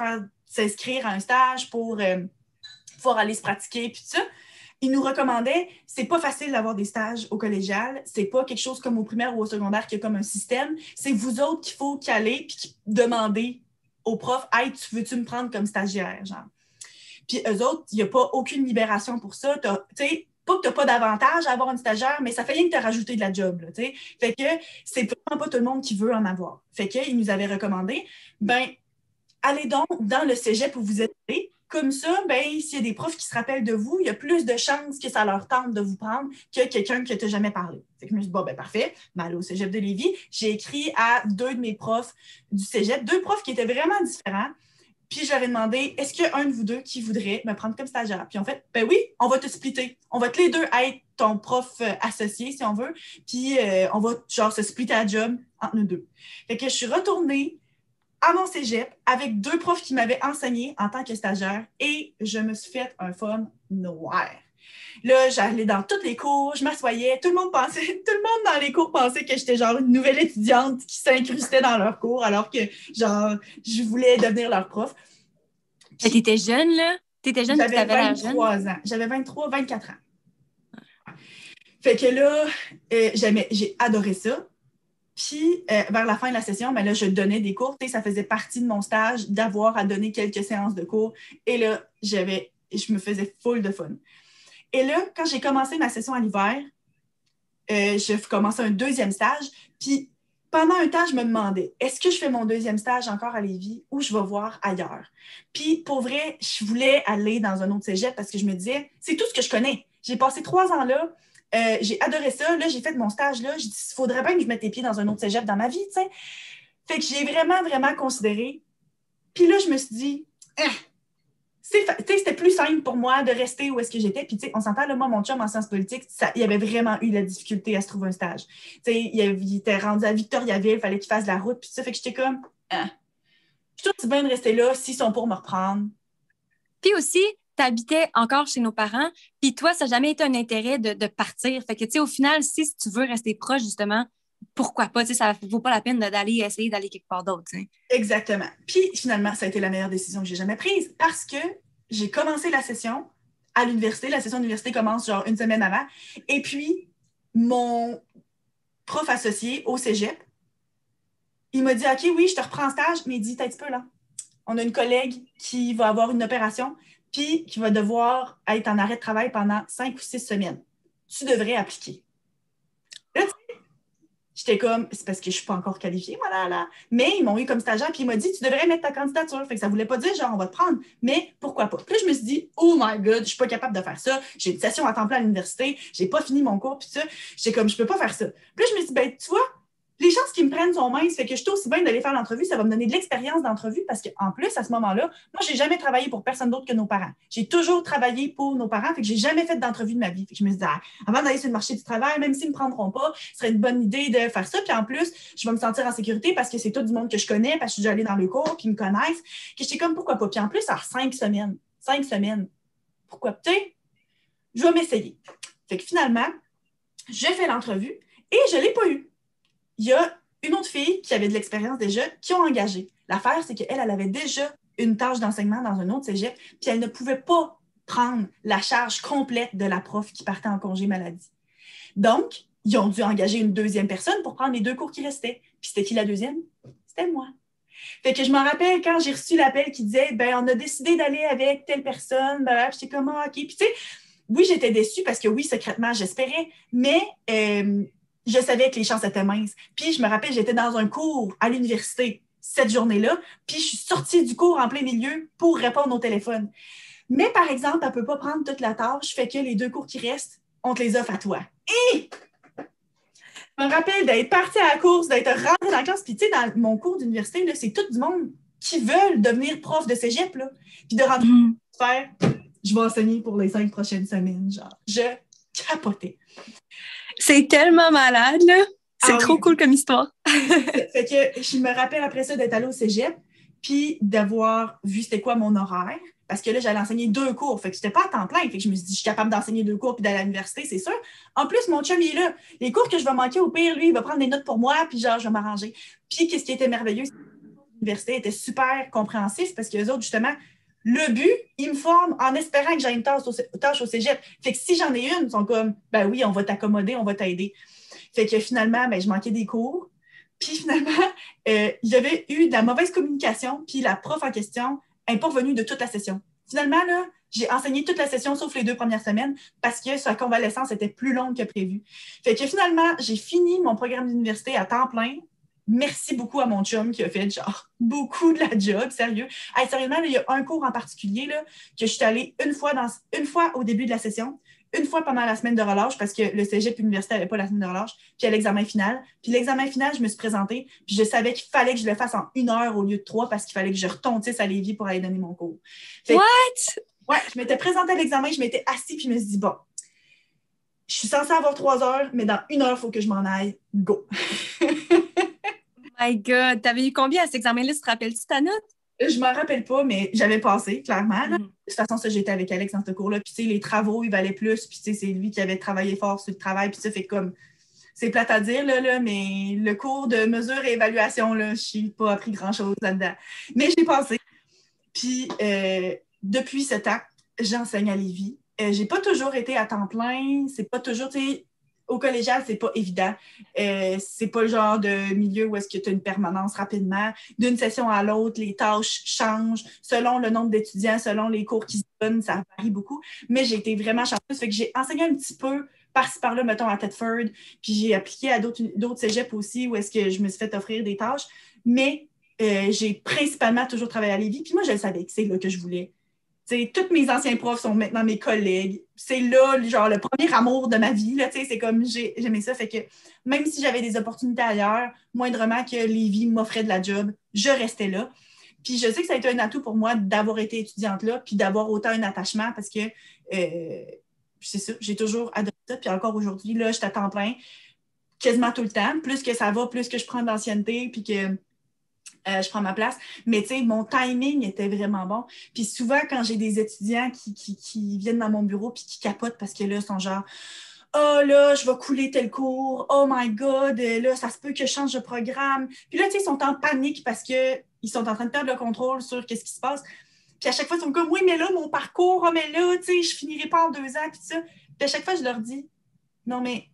Speaker 4: s'inscrire à un stage pour aller se pratiquer, puis tout ça, il nous recommandait, c'est pas facile d'avoir des stages au collégial, c'est pas quelque chose comme au primaire ou au secondaire qui a comme un système, c'est vous autres qu'il faut caler puis demander au prof, « Hey, veux-tu me prendre comme stagiaire? » genre. Puis eux autres, il n'y a pas aucune libération pour ça. Tu sais, pas que tu n'as pas d'avantage à avoir un stagiaire, mais ça fait rien que tu as rajouté de la job. Là, fait que c'est vraiment pas tout le monde qui veut en avoir. Fait qu'il nous avait recommandé, allez donc dans le cégep où vous êtes allés. Comme ça, s'il y a des profs qui se rappellent de vous, il y a plus de chances que ça leur tente de vous prendre que quelqu'un qui ne t'a jamais parlé. Fait que je me suis dit, parfait, aller au cégep de Lévis. J'ai écrit à 2 de mes profs du cégep, 2 profs qui étaient vraiment différents. Puis je leur ai demandé, est-ce qu'il y a un de vous deux qui voudrait me prendre comme stagiaire? Puis en fait, oui, on va te splitter. On va tous les deux être ton prof associé, si on veut. Puis on va se splitter la job entre nous deux. Fait que je suis retournée à mon cégep avec 2 profs qui m'avaient enseigné en tant que stagiaire et je me suis fait un fun noir. Là, j'allais dans tous les cours, je m'assoyais, tout le monde dans les cours pensait que j'étais genre une nouvelle étudiante qui s'incrustait dans leurs cours alors que genre je voulais devenir leur prof.
Speaker 3: Puis, t'étais jeune, là? T'étais jeune,
Speaker 4: j'avais
Speaker 3: t'avais l'air jeune?
Speaker 4: 23 ans. J'avais 24 ans. Fait que là, j'ai adoré ça. Puis, vers la fin de la session, là, je donnais des cours. Ça faisait partie de mon stage d'avoir à donner quelques séances de cours. Et là, je me faisais full de fun. Et là, quand j'ai commencé ma session à l'hiver, j'ai commencé un 2e stage. Puis, pendant un temps, je me demandais, est-ce que je fais mon 2e stage encore à Lévis ou je vais voir ailleurs? Puis, pour vrai, je voulais aller dans un autre cégep parce que je me disais, c'est tout ce que je connais. J'ai passé 3 ans là. J'ai adoré ça. Là, j'ai fait mon stage là. J'ai dit, il faudrait bien que je mette les pieds dans un autre cégep dans ma vie, tu sais. Fait que j'ai vraiment, vraiment considéré. Puis là, je me suis dit, c'était plus simple pour moi de rester où est-ce que j'étais. Puis, tu sais, on s'entend, là, moi, mon chum en sciences politiques, il avait vraiment eu la difficulté à se trouver un stage. Tu sais, il était rendu à Victoriaville, il fallait qu'il fasse la route, puis ça. Fait que j'étais comme, je trouve bien de rester là s'ils sont pour me reprendre.
Speaker 3: Puis aussi, tu habitais encore chez nos parents, puis toi, ça n'a jamais été un intérêt de partir. Fait que, tu sais, au final, si tu veux rester proche, justement, pourquoi pas? Tu sais, ça ne vaut pas la peine d'aller essayer d'aller quelque part d'autre. T'sais.
Speaker 4: Exactement. Puis, finalement, ça a été la meilleure décision que j'ai jamais prise parce que j'ai commencé la session à l'université. La session d'université commence genre 1 semaine avant. Et puis, mon prof associé au cégep, il m'a dit, OK, oui, je te reprends en stage, mais il dit, t'as un petit peu là. On a une collègue qui va avoir une opération puis qui va devoir être en arrêt de travail pendant 5 ou 6 semaines. Tu devrais appliquer. Là, j'étais comme, c'est parce que je ne suis pas encore qualifiée, moi, là. Mais ils m'ont eu comme stagiaire, puis il m'a dit, tu devrais mettre ta candidature. Fait que ça ne voulait pas dire, genre, on va te prendre, mais pourquoi pas? Puis là, je me suis dit, oh my God, je ne suis pas capable de faire ça. J'ai une session à temps plein à l'université, je n'ai pas fini mon cours, puis ça. J'étais comme, je ne peux pas faire ça. Puis là, je me suis dit, tu vois, les chances qu'ils me prennent sont minces, fait que je suis aussi bien d'aller faire l'entrevue, ça va me donner de l'expérience d'entrevue parce qu'en plus, à ce moment-là, moi, je n'ai jamais travaillé pour personne d'autre que nos parents. J'ai toujours travaillé pour nos parents, fait que je n'ai jamais fait d'entrevue de ma vie. Fait que je me suis dit, avant d'aller sur le marché du travail, même s'ils ne me prendront pas, ce serait une bonne idée de faire ça. Puis en plus, je vais me sentir en sécurité parce que c'est tout du monde que je connais, parce que je suis déjà allée dans le cours, puis ils me connaissent. Que j'étais comme, pourquoi pas? Puis en plus, alors 5 semaines. 5 semaines. Pourquoi pas? Je vais m'essayer. Fait que finalement, j'ai fait l'entrevue et je ne l'ai pas eu. Il y a une autre fille qui avait de l'expérience déjà, qui ont engagé. L'affaire, c'est qu'elle avait déjà une tâche d'enseignement dans un autre cégep, puis elle ne pouvait pas prendre la charge complète de la prof qui partait en congé maladie. Donc, ils ont dû engager une deuxième personne pour prendre les 2 cours qui restaient. Puis c'était qui la deuxième? C'était moi. Fait que je me rappelle quand j'ai reçu l'appel qui disait, on a décidé d'aller avec telle personne, puis j'étais comme, OK. Puis tu sais, oui, j'étais déçue parce que oui, secrètement, j'espérais, mais je savais que les chances étaient minces. Puis je me rappelle, j'étais dans un cours à l'université cette journée-là, puis je suis sortie du cours en plein milieu pour répondre au téléphone. Mais par exemple, elle ne peut pas prendre toute la tâche, fait que les 2 cours qui restent, on te les offre à toi. Et je me rappelle d'être partie à la course, d'être rentrée dans la classe, puis tu sais, dans mon cours d'université, là, c'est tout du monde qui veulent devenir prof de cégep, là, puis de rentrer faire « je vais enseigner pour les 5 prochaines semaines », genre, je capotais.
Speaker 3: C'est tellement malade, là. C'est trop cool comme histoire.
Speaker 4: Fait que je me rappelle après ça d'être allée au cégep, puis d'avoir vu c'était quoi mon horaire, parce que là, j'allais enseigner 2 cours, fait que j'étais pas à temps plein, fait que je me suis dit, je suis capable d'enseigner 2 cours puis d'aller à l'université, c'est sûr. En plus, mon chum, il est là. Les cours que je vais manquer, au pire, lui, il va prendre des notes pour moi, puis genre, je vais m'arranger. Puis, qu'est-ce qui était merveilleux, c'est que l'université était super compréhensif, parce que les autres, justement, le but, ils me forment en espérant que j'ai une tâche au cégep. Fait que si j'en ai une, ils sont comme, oui, on va t'accommoder, on va t'aider. Fait que finalement, je manquais des cours. Puis finalement, il y avait eu de la mauvaise communication, puis la prof en question n'est pas revenue de toute la session. Finalement, là, j'ai enseigné toute la session sauf les 2 premières semaines parce que sa convalescence était plus longue que prévu. Fait que finalement, j'ai fini mon programme d'université à temps plein. Merci beaucoup à mon chum qui a fait genre beaucoup de la job, sérieux. Hey, sérieusement, là, il y a un cours en particulier là, que je suis allée une fois au début de la session, une fois pendant la semaine de relâche parce que le cégep et l'université n'avaient pas la semaine de relâche, puis à l'examen final. Puis l'examen final, je me suis présentée, puis je savais qu'il fallait que je le fasse en 1 heure au lieu de 3 parce qu'il fallait que je retontisse à Lévis pour aller donner mon cours.
Speaker 3: What?
Speaker 4: Ouais, je m'étais présentée à l'examen, je m'étais assise, puis je me suis dit, bon, je suis censée avoir 3 heures, mais dans 1 heure, il faut que je m'en aille. Go!
Speaker 3: My God! T'avais eu combien à cet examen-là? Tu te rappelles-tu ta note?
Speaker 4: Je m'en rappelle pas, mais j'avais passé, clairement. De toute façon, ça, j'étais avec Alex dans ce cours-là. Puis, tu sais, les travaux, ils valaient plus. Puis, tu sais, c'est lui qui avait travaillé fort sur le travail. Puis, ça fait comme... C'est plate à dire, là, mais le cours de mesure et évaluation, là, je n'ai pas appris grand-chose là-dedans. Mais j'ai passé. Puis, depuis ce temps, j'enseigne à Lévis. J'ai pas toujours été à temps plein. C'est pas toujours, tu sais... Au collégial, c'est pas évident. C'est pas le genre de milieu où est-ce que tu as une permanence rapidement. D'une session à l'autre, les tâches changent selon le nombre d'étudiants, selon les cours qui se donnent, ça varie beaucoup. Mais j'ai été vraiment chanceuse. Fait que j'ai enseigné un petit peu par-ci par-là, mettons, à Thetford, puis j'ai appliqué à d'autres cégeps aussi où est-ce que je me suis fait offrir des tâches. Mais j'ai principalement toujours travaillé à Lévis. Puis moi, je le savais que c'est là que je voulais. T'sais, tous mes anciens profs sont maintenant mes collègues. C'est là, genre, le premier amour de ma vie. Là, c'est comme, j'aimais ça. Fait que même si j'avais des opportunités ailleurs, moindrement que Lévis m'offrait de la job, je restais là. Puis je sais que ça a été un atout pour moi d'avoir été étudiante là, puis d'avoir autant un attachement parce que, c'est ça, j'ai toujours adoré ça. Puis encore aujourd'hui, là, je suis à temps plein quasiment tout le temps. Plus que ça va, plus que je prends d'ancienneté, puis que je prends ma place. Mais tu sais, mon timing était vraiment bon. Puis souvent, quand j'ai des étudiants qui viennent dans mon bureau puis qui capotent parce que là, ils sont genre « Oh là, je vais couler tel cours. Oh my God, là, ça se peut que je change de programme. » Puis là, tu sais, ils sont en panique parce qu'ils sont en train de perdre le contrôle sur qu'est-ce qui se passe. Puis à chaque fois, ils sont comme « Oui, mais là, mon parcours, oh, mais là, tu sais, je finirai pas en 2 ans. » Puis ça. Puis à chaque fois, je leur dis « Non, mais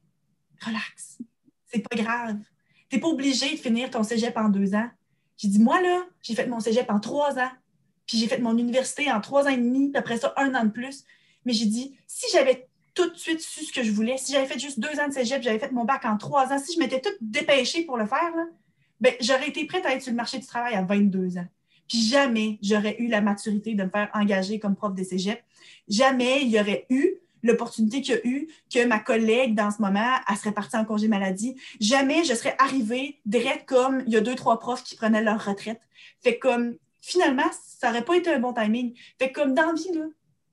Speaker 4: relax. C'est pas grave. T'es pas obligé de finir ton cégep en 2 ans. » J'ai dit, moi, là, j'ai fait mon cégep en 3 ans, puis j'ai fait mon université en 3 ans et demi, puis après ça, 1 an de plus. Mais j'ai dit, si j'avais tout de suite su ce que je voulais, si j'avais fait juste 2 ans de cégep, j'avais fait mon bac en 3 ans, si je m'étais toute dépêchée pour le faire, là, ben, j'aurais été prête à être sur le marché du travail à 22 ans. Puis jamais j'aurais eu la maturité de me faire engager comme prof de cégep. Jamais il y aurait eu l'opportunité qu'il y a eu, que ma collègue, dans ce moment, elle serait partie en congé maladie. Jamais je serais arrivée direct comme il y a 2-3 profs qui prenaient leur retraite. Fait comme, finalement, ça n'aurait pas été un bon timing. Fait comme dans la vie, là,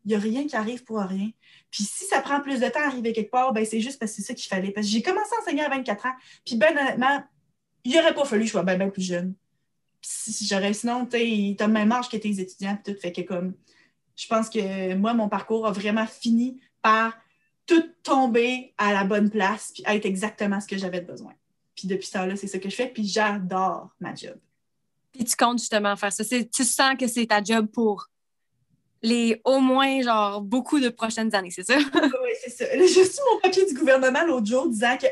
Speaker 4: il n'y a rien qui arrive pour rien. Puis si ça prend plus de temps à arriver quelque part, ben c'est juste parce que c'est ça qu'il fallait. Parce que j'ai commencé à enseigner à 24 ans, puis ben honnêtement, il n'aurait pas fallu que je sois bien plus jeune. Puis sinon, tu as le même âge que tes étudiants, puis tout. Fait que comme, je pense que moi, mon parcours a vraiment fini par tout tomber à la bonne place puis être exactement ce que j'avais besoin. Puis depuis ce temps-là, c'est ça que je fais, puis j'adore ma job.
Speaker 3: Puis tu comptes justement faire ça. Tu sens que c'est ta job pour au moins, genre, beaucoup de prochaines années, c'est ça?
Speaker 4: Oui, c'est ça. J'ai reçu mon papier du gouvernement l'autre jour disant que,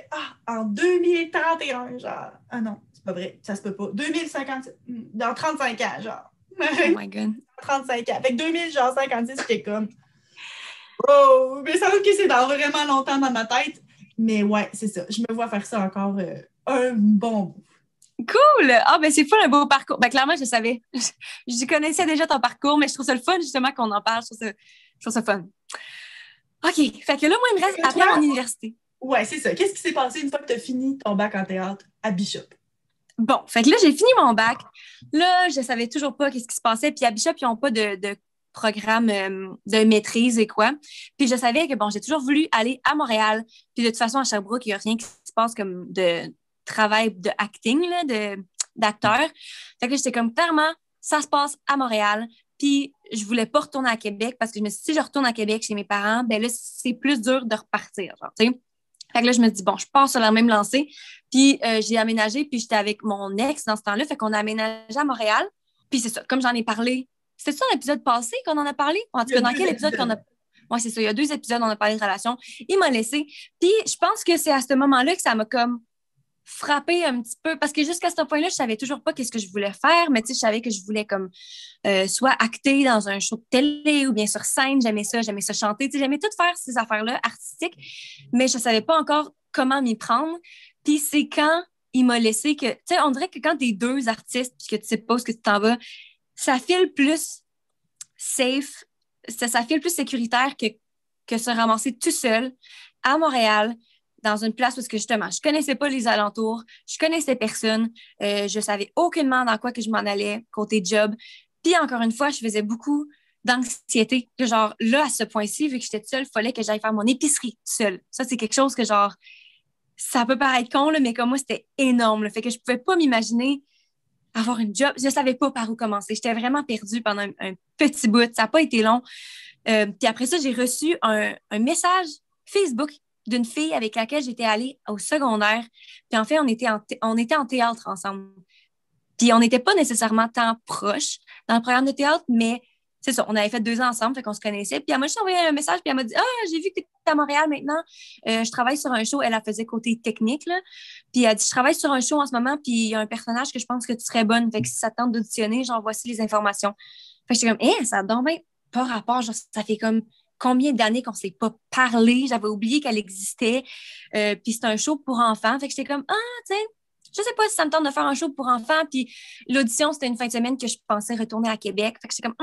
Speaker 4: en 2031, genre, non, c'est pas vrai, ça se peut pas. 2050, dans 35 ans, genre.
Speaker 3: Oh my God.
Speaker 4: 35 ans. Fait que 2056, j'étais comme, oh, mais ça veut que c'est dans vraiment longtemps dans ma tête. Mais ouais, c'est ça. Je me vois faire ça encore un bon bout.
Speaker 3: Cool! Ah, ben c'est fun, un beau parcours. Ben clairement, je savais. Je connaissais déjà ton parcours, mais je trouve ça le fun, justement, qu'on en parle. Je trouve ça fun. OK. Fait que là, moi, il me reste après mon université.
Speaker 4: Ouais, c'est ça. Qu'est-ce qui s'est passé une fois que tu as fini ton bac en théâtre à Bishop?
Speaker 3: Bon, fait que là, j'ai fini mon bac. Là, je savais toujours pas qu'est-ce qui se passait. Puis à Bishop, ils n'ont pas de programme de maîtrise et quoi. Puis je savais que, bon, j'ai toujours voulu aller à Montréal. Puis de toute façon, à Sherbrooke, il n'y a rien qui se passe comme de travail de acting, là, d'acteur. Fait que j'étais comme, clairement, ça se passe à Montréal. Puis je voulais pas retourner à Québec parce que je me suis dit, si je retourne à Québec chez mes parents, ben là, c'est plus dur de repartir, genre, tu sais. Fait que là, je me dis, bon, je pars sur la même lancée. Puis j'ai aménagé, puis j'étais avec mon ex dans ce temps-là. Fait qu'on a aménagé à Montréal. Puis c'est ça, comme j'en ai parlé. C'était ça l'épisode passé qu'on en a parlé? En tout cas, dans quel épisode qu'on a... Oui, c'est ça, il y a 2 épisodes, on a parlé de relations. Il m'a laissé. Puis je pense que c'est à ce moment-là que ça m'a comme frappé un petit peu. Parce que jusqu'à ce point-là, je savais toujours pas qu'est-ce que je voulais faire, mais tu sais, je savais que je voulais comme soit acter dans un show de télé ou bien sur scène. J'aimais ça chanter. Tu sais, j'aimais tout faire ces affaires-là artistiques, mais je savais pas encore comment m'y prendre. Puis c'est quand il m'a laissé que, tu sais, on dirait que quand t'es 2 artistes puis que tu sais pas où est-ce que tu t'en vas, ça file plus safe, ça file plus sécuritaire que se ramasser tout seul à Montréal, dans une place où justement, je connaissais pas les alentours, je connaissais personne, je savais aucunement dans quoi que je m'en allais côté job. Puis encore une fois, je faisais beaucoup d'anxiété. Que genre, là, à ce point-ci, vu que j'étais seule, il fallait que j'aille faire mon épicerie seule. Ça, c'est quelque chose que genre, ça peut paraître con, là, mais comme moi, c'était énorme. Là. Fait que je pouvais pas m'imaginer avoir une job. Je savais pas par où commencer. J'étais vraiment perdue pendant un petit bout. Ça n'a pas été long. Puis après ça, j'ai reçu un message Facebook d'une fille avec laquelle j'étais allée au secondaire. Puis en fait, on était en théâtre ensemble. Puis on n'était pas nécessairement tant proches dans le programme de théâtre, mais c'est ça, on avait fait 2 ans ensemble, fait qu'on se connaissait. Puis elle m'a juste envoyé un message, puis elle m'a dit « Ah, j'ai vu que tu es à Montréal maintenant. Je travaille sur un show. » Elle a faisait côté technique, là. Puis elle a dit « Je travaille sur un show en ce moment, puis il y a un personnage que je pense que tu serais bonne. Fait que si ça te tente d'auditionner, genre, voici les informations. » Fait que j'étais comme « ça donne bien pas rapport. Genre, ça fait comme combien d'années qu'on ne s'est pas parlé. J'avais oublié qu'elle existait. Puis c'est un show pour enfants. Fait que j'étais comme « Ah, tu sais, je sais pas si ça me tente de faire un show pour enfants. » Puis l'audition, c'était une fin de semaine que je pensais retourner à Québec. Fait que j'étais comme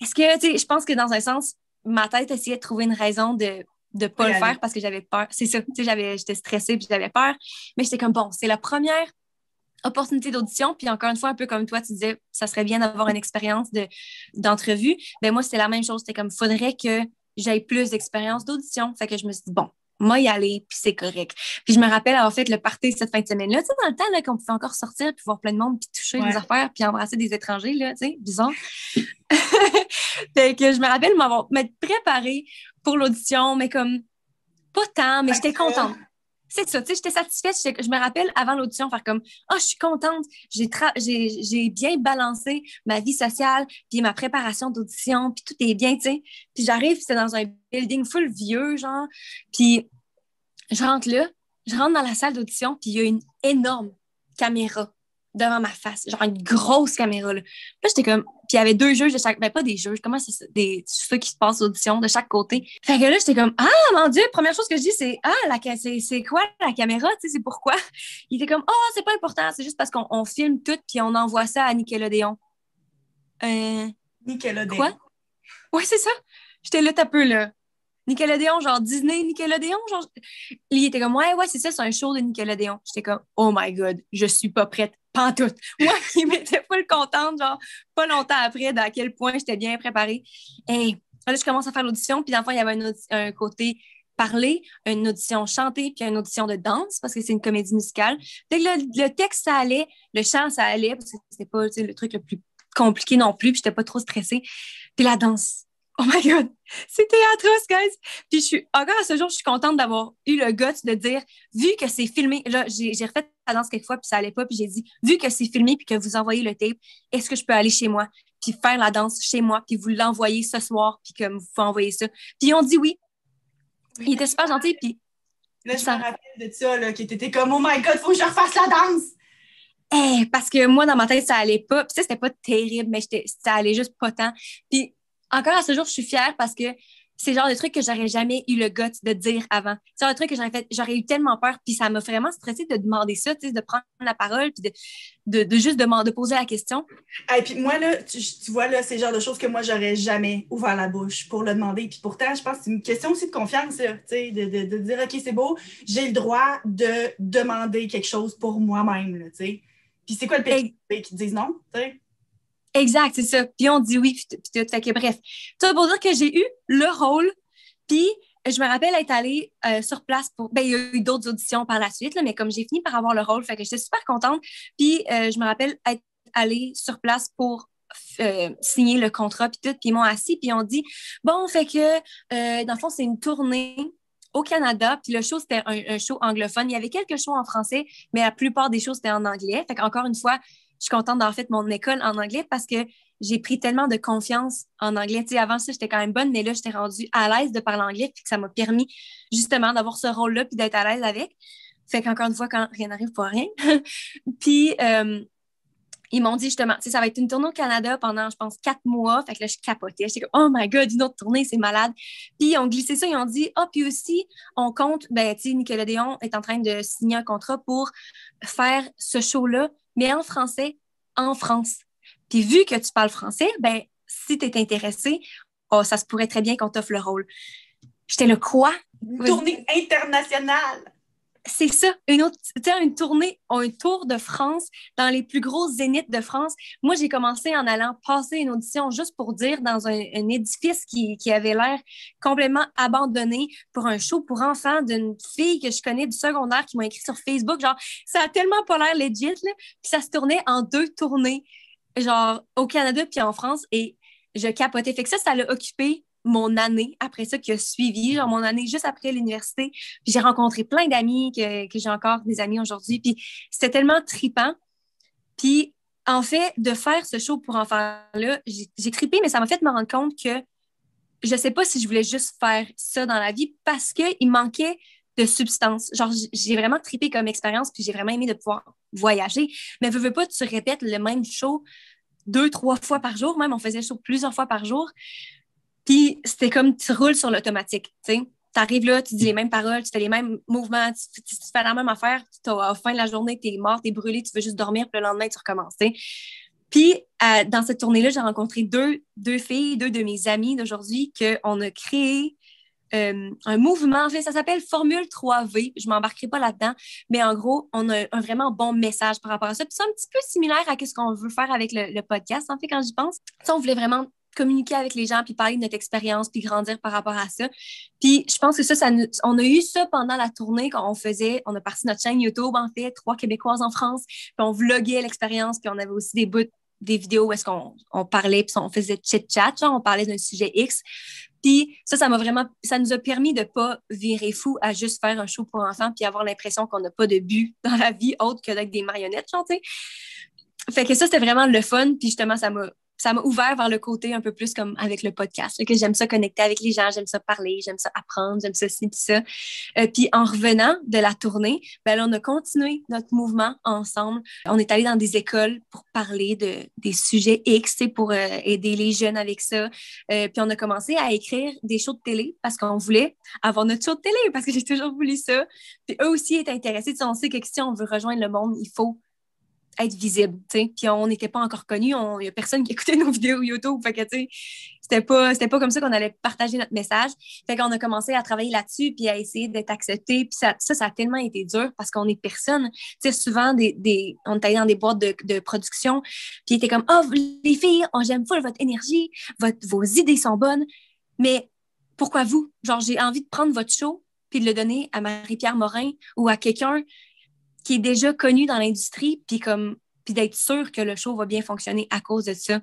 Speaker 3: est-ce que, tu sais, je pense que dans un sens, ma tête essayait de trouver une raison de pas le faire parce que j'avais peur. C'est ça, tu sais, j'étais stressée puis j'avais peur. Mais j'étais comme, bon, c'est la première opportunité d'audition. Puis encore une fois, un peu comme toi, tu disais, ça serait bien d'avoir une expérience d'entrevue. Ben moi, c'était la même chose. C'était comme, faudrait que j'aie plus d'expérience d'audition. Fait que je me suis dit, bon, moi y aller, puis c'est correct. Puis je me rappelle avoir fait le party cette fin de semaine-là, tu sais, dans le temps là, qu'on pouvait encore sortir, puis voir plein de monde, puis toucher des affaires, puis embrasser des étrangers, là, tu sais, bizarre. Fait que je me rappelle m'être préparée pour l'audition, mais comme, pas tant, mais j'étais contente. C'est ça, tu sais, j'étais satisfaite. Je me rappelle, avant l'audition, faire comme, je suis contente, j'ai bien balancé ma vie sociale, puis ma préparation d'audition, puis tout est bien, tu sais. Puis j'arrive, c'était dans un building full vieux, genre, puis je rentre dans la salle d'audition, puis il y a une énorme caméra devant ma face, genre une grosse caméra, là. Puis là, j'étais comme... Puis il y avait 2 juges de chaque... Ben, pas des juges, comment c'est ça? Ceux qui se passent l'audition de chaque côté. Fait que là, j'étais comme, mon Dieu, première chose que je dis, c'est, c'est quoi la caméra? Tu sais, c'est pourquoi? Il était comme, c'est pas important, c'est juste parce qu'on filme tout, puis on envoie ça à Nickelodeon.
Speaker 4: Nickelodeon.
Speaker 3: Quoi? Ouais, c'est ça. J'étais là, t'as peu, là. Nickelodeon, genre Disney, Nickelodeon, genre... Il était comme, ouais, c'est ça, c'est un show de Nickelodeon. J'étais comme, oh my God, je suis pas prête, pantoute. Moi qui m'étais full contente, genre, pas longtemps après, d'à quel point j'étais bien préparée. Et là, je commence à faire l'audition, puis dans le fond, il y avait un côté parler, une audition chantée, puis une audition de danse, parce que c'est une comédie musicale. Fait que le texte, ça allait, le chant, ça allait, parce que c'était pas, tu sais, le truc le plus compliqué non plus, puis j'étais pas trop stressée. Puis la danse, Oh my God! C'était atroce, guys! Puis encore à ce jour, je suis contente d'avoir eu le guts de dire, vu que c'est filmé, là, j'ai refait la danse quelques fois, puis ça allait pas, puis j'ai dit, vu que c'est filmé, puis que vous envoyez le tape, est-ce que je peux aller chez moi, puis faire la danse chez moi, puis vous l'envoyer ce soir, puis que vous pouvez envoyer ça? Puis ils ont dit oui. Ils étaient super gentils, puis...
Speaker 4: Là, je me rappelle de ça, là, qui était comme « Oh my God, faut que je refasse la danse! »
Speaker 3: Parce que moi, dans ma tête, ça allait pas. Puis ça, c'était pas terrible, mais ça allait juste pas tant. Puis encore à ce jour, je suis fière parce que c'est le genre de truc que j'aurais jamais eu le guts de dire avant. C'est le genre de truc que j'aurais fait, j'aurais eu tellement peur, puis ça m'a vraiment stressée de demander ça, tu sais, de prendre la parole, puis de juste de poser la question.
Speaker 4: Et puis moi, là, tu vois, là, c'est le genre de choses que moi, j'aurais jamais ouvert la bouche pour le demander. Puis pourtant, je pense que c'est une question aussi de confiance, là, tu sais, de dire, OK, c'est beau, j'ai le droit de demander quelque chose pour moi-même, là, tu sais. Puis c'est quoi le pire qui te disent non, tu sais?
Speaker 3: Exact, c'est ça. Puis on dit oui, puis tout. Fait que bref, ça pour dire que j'ai eu le rôle, puis je me rappelle être allée sur place pour... Ben, il y a eu d'autres auditions par la suite, là, mais comme j'ai fini par avoir le rôle, fait que j'étais super contente. Puis je me rappelle être allée sur place pour signer le contrat, puis tout. Puis ils m'ont assis, puis ils ont dit, bon, fait que, dans le fond, c'est une tournée au Canada, puis le show, c'était un show anglophone. Il y avait quelques shows en français, mais la plupart des shows, c'était en anglais. Fait qu'encore une fois, je suis contente d'avoir fait mon école en anglais parce que j'ai pris tellement de confiance en anglais. Tu sais, avant ça, j'étais quand même bonne, mais là, j'étais rendue à l'aise de parler anglais, puis que ça m'a permis justement d'avoir ce rôle-là, puis d'être à l'aise avec. Fait qu'encore une fois, quand rien n'arrive pour rien. Puis, ils m'ont dit justement, tu sais, ça va être une tournée au Canada pendant, je pense, 4 mois. Fait que là, je capotais. J'étais comme, oh my God, une autre tournée, c'est malade. Puis, ils ont glissé ça, ils ont dit, puis aussi, on compte, ben, tu sais, Nickelodeon est en train de signer un contrat pour faire ce show-là, mais en français, en France. Puis, vu que tu parles français, ben, si tu es intéressé, ça se pourrait très bien qu'on t'offre le rôle. J'étais là, quoi?
Speaker 4: Une tournée internationale!
Speaker 3: C'est ça, une tournée, un tour de France dans les plus grosses zéniths de France. Moi, j'ai commencé en allant passer une audition juste pour dire dans un édifice qui avait l'air complètement abandonné pour un show pour enfants d'une fille que je connais du secondaire qui m'a écrit sur Facebook. Genre, ça a tellement pas l'air legit, là. Puis ça se tournait en 2 tournées, genre au Canada puis en France, et je capotais. Fait que ça l'a occupé mon année après ça qui a suivi, genre mon année juste après l'université. Puis j'ai rencontré plein d'amis que j'ai encore des amis aujourd'hui. Puis c'était tellement trippant. Puis en fait, de faire ce show pour enfants-là, j'ai trippé, mais ça m'a fait me rendre compte que je sais pas si je voulais juste faire ça dans la vie parce qu'il manquait de substance. Genre, j'ai vraiment trippé comme expérience, puis j'ai vraiment aimé de pouvoir voyager. Mais veux pas, tu répètes le même show 2-3 fois par jour. Même, on faisait le show plusieurs fois par jour. Puis c'était comme tu roules sur l'automatique, tu sais. Tu arrives là, tu dis les mêmes paroles, tu fais les mêmes mouvements, tu fais la même affaire, à la fin de la journée, t'es mort, t'es brûlé, tu veux juste dormir, puis le lendemain, tu recommences, tu sais. Puis dans cette tournée-là, j'ai rencontré deux filles, 2 de mes amies d'aujourd'hui, qu'on a créé un mouvement, en fait, ça s'appelle Formule 3V. Je ne m'embarquerai pas là-dedans, mais en gros, on a un vraiment bon message par rapport à ça. Puis c'est un petit peu similaire à ce qu'on veut faire avec le podcast, en fait, quand j'y pense. Ça, on voulait vraiment communiquer avec les gens, puis parler de notre expérience, puis grandir par rapport à ça. Puis je pense que on a eu ça pendant la tournée quand on a parti notre chaîne YouTube, en fait, 3 Québécoises en France, puis on vloguait l'expérience, puis on avait aussi des vidéos où est-ce qu'on parlait, puis on faisait chit-chat, genre on parlait d'un sujet X. Puis ça nous a permis de pas virer fou à juste faire un show pour enfants, puis avoir l'impression qu'on n'a pas de but dans la vie autre que d'être des marionnettes, genre, tu sais. Fait que ça, c'était vraiment le fun, puis justement, ça m'a ouvert vers le côté un peu plus comme avec le podcast. Fait que j'aime ça connecter avec les gens, j'aime ça parler, j'aime ça apprendre, j'aime ça ci, puis ça. Puis en revenant de la tournée, ben là, on a continué notre mouvement ensemble. On est allé dans des écoles pour parler des sujets X, pour aider les jeunes avec ça. Puis on a commencé à écrire des shows de télé parce qu'on voulait avoir notre show de télé, parce que j'ai toujours voulu ça. Puis eux aussi étaient intéressés. On sait que si on veut rejoindre le monde, il faut être visible, tu sais. Puis on n'était pas encore connus, il n'y a personne qui écoutait nos vidéos YouTube, fait que, tu sais, c'était pas comme ça qu'on allait partager notre message. Fait qu'on a commencé à travailler là-dessus, puis à essayer d'être accepté, puis ça a tellement été dur, parce qu'on est personne. Tu sais, souvent, on est allé dans des boîtes de production, puis ils étaient comme, les filles, j'aime full votre énergie, vos idées sont bonnes, mais pourquoi vous? Genre, j'ai envie de prendre votre show, puis de le donner à Marie-Pierre Morin, ou à quelqu'un qui est déjà connu dans l'industrie, puis d'être sûr que le show va bien fonctionner à cause de ça.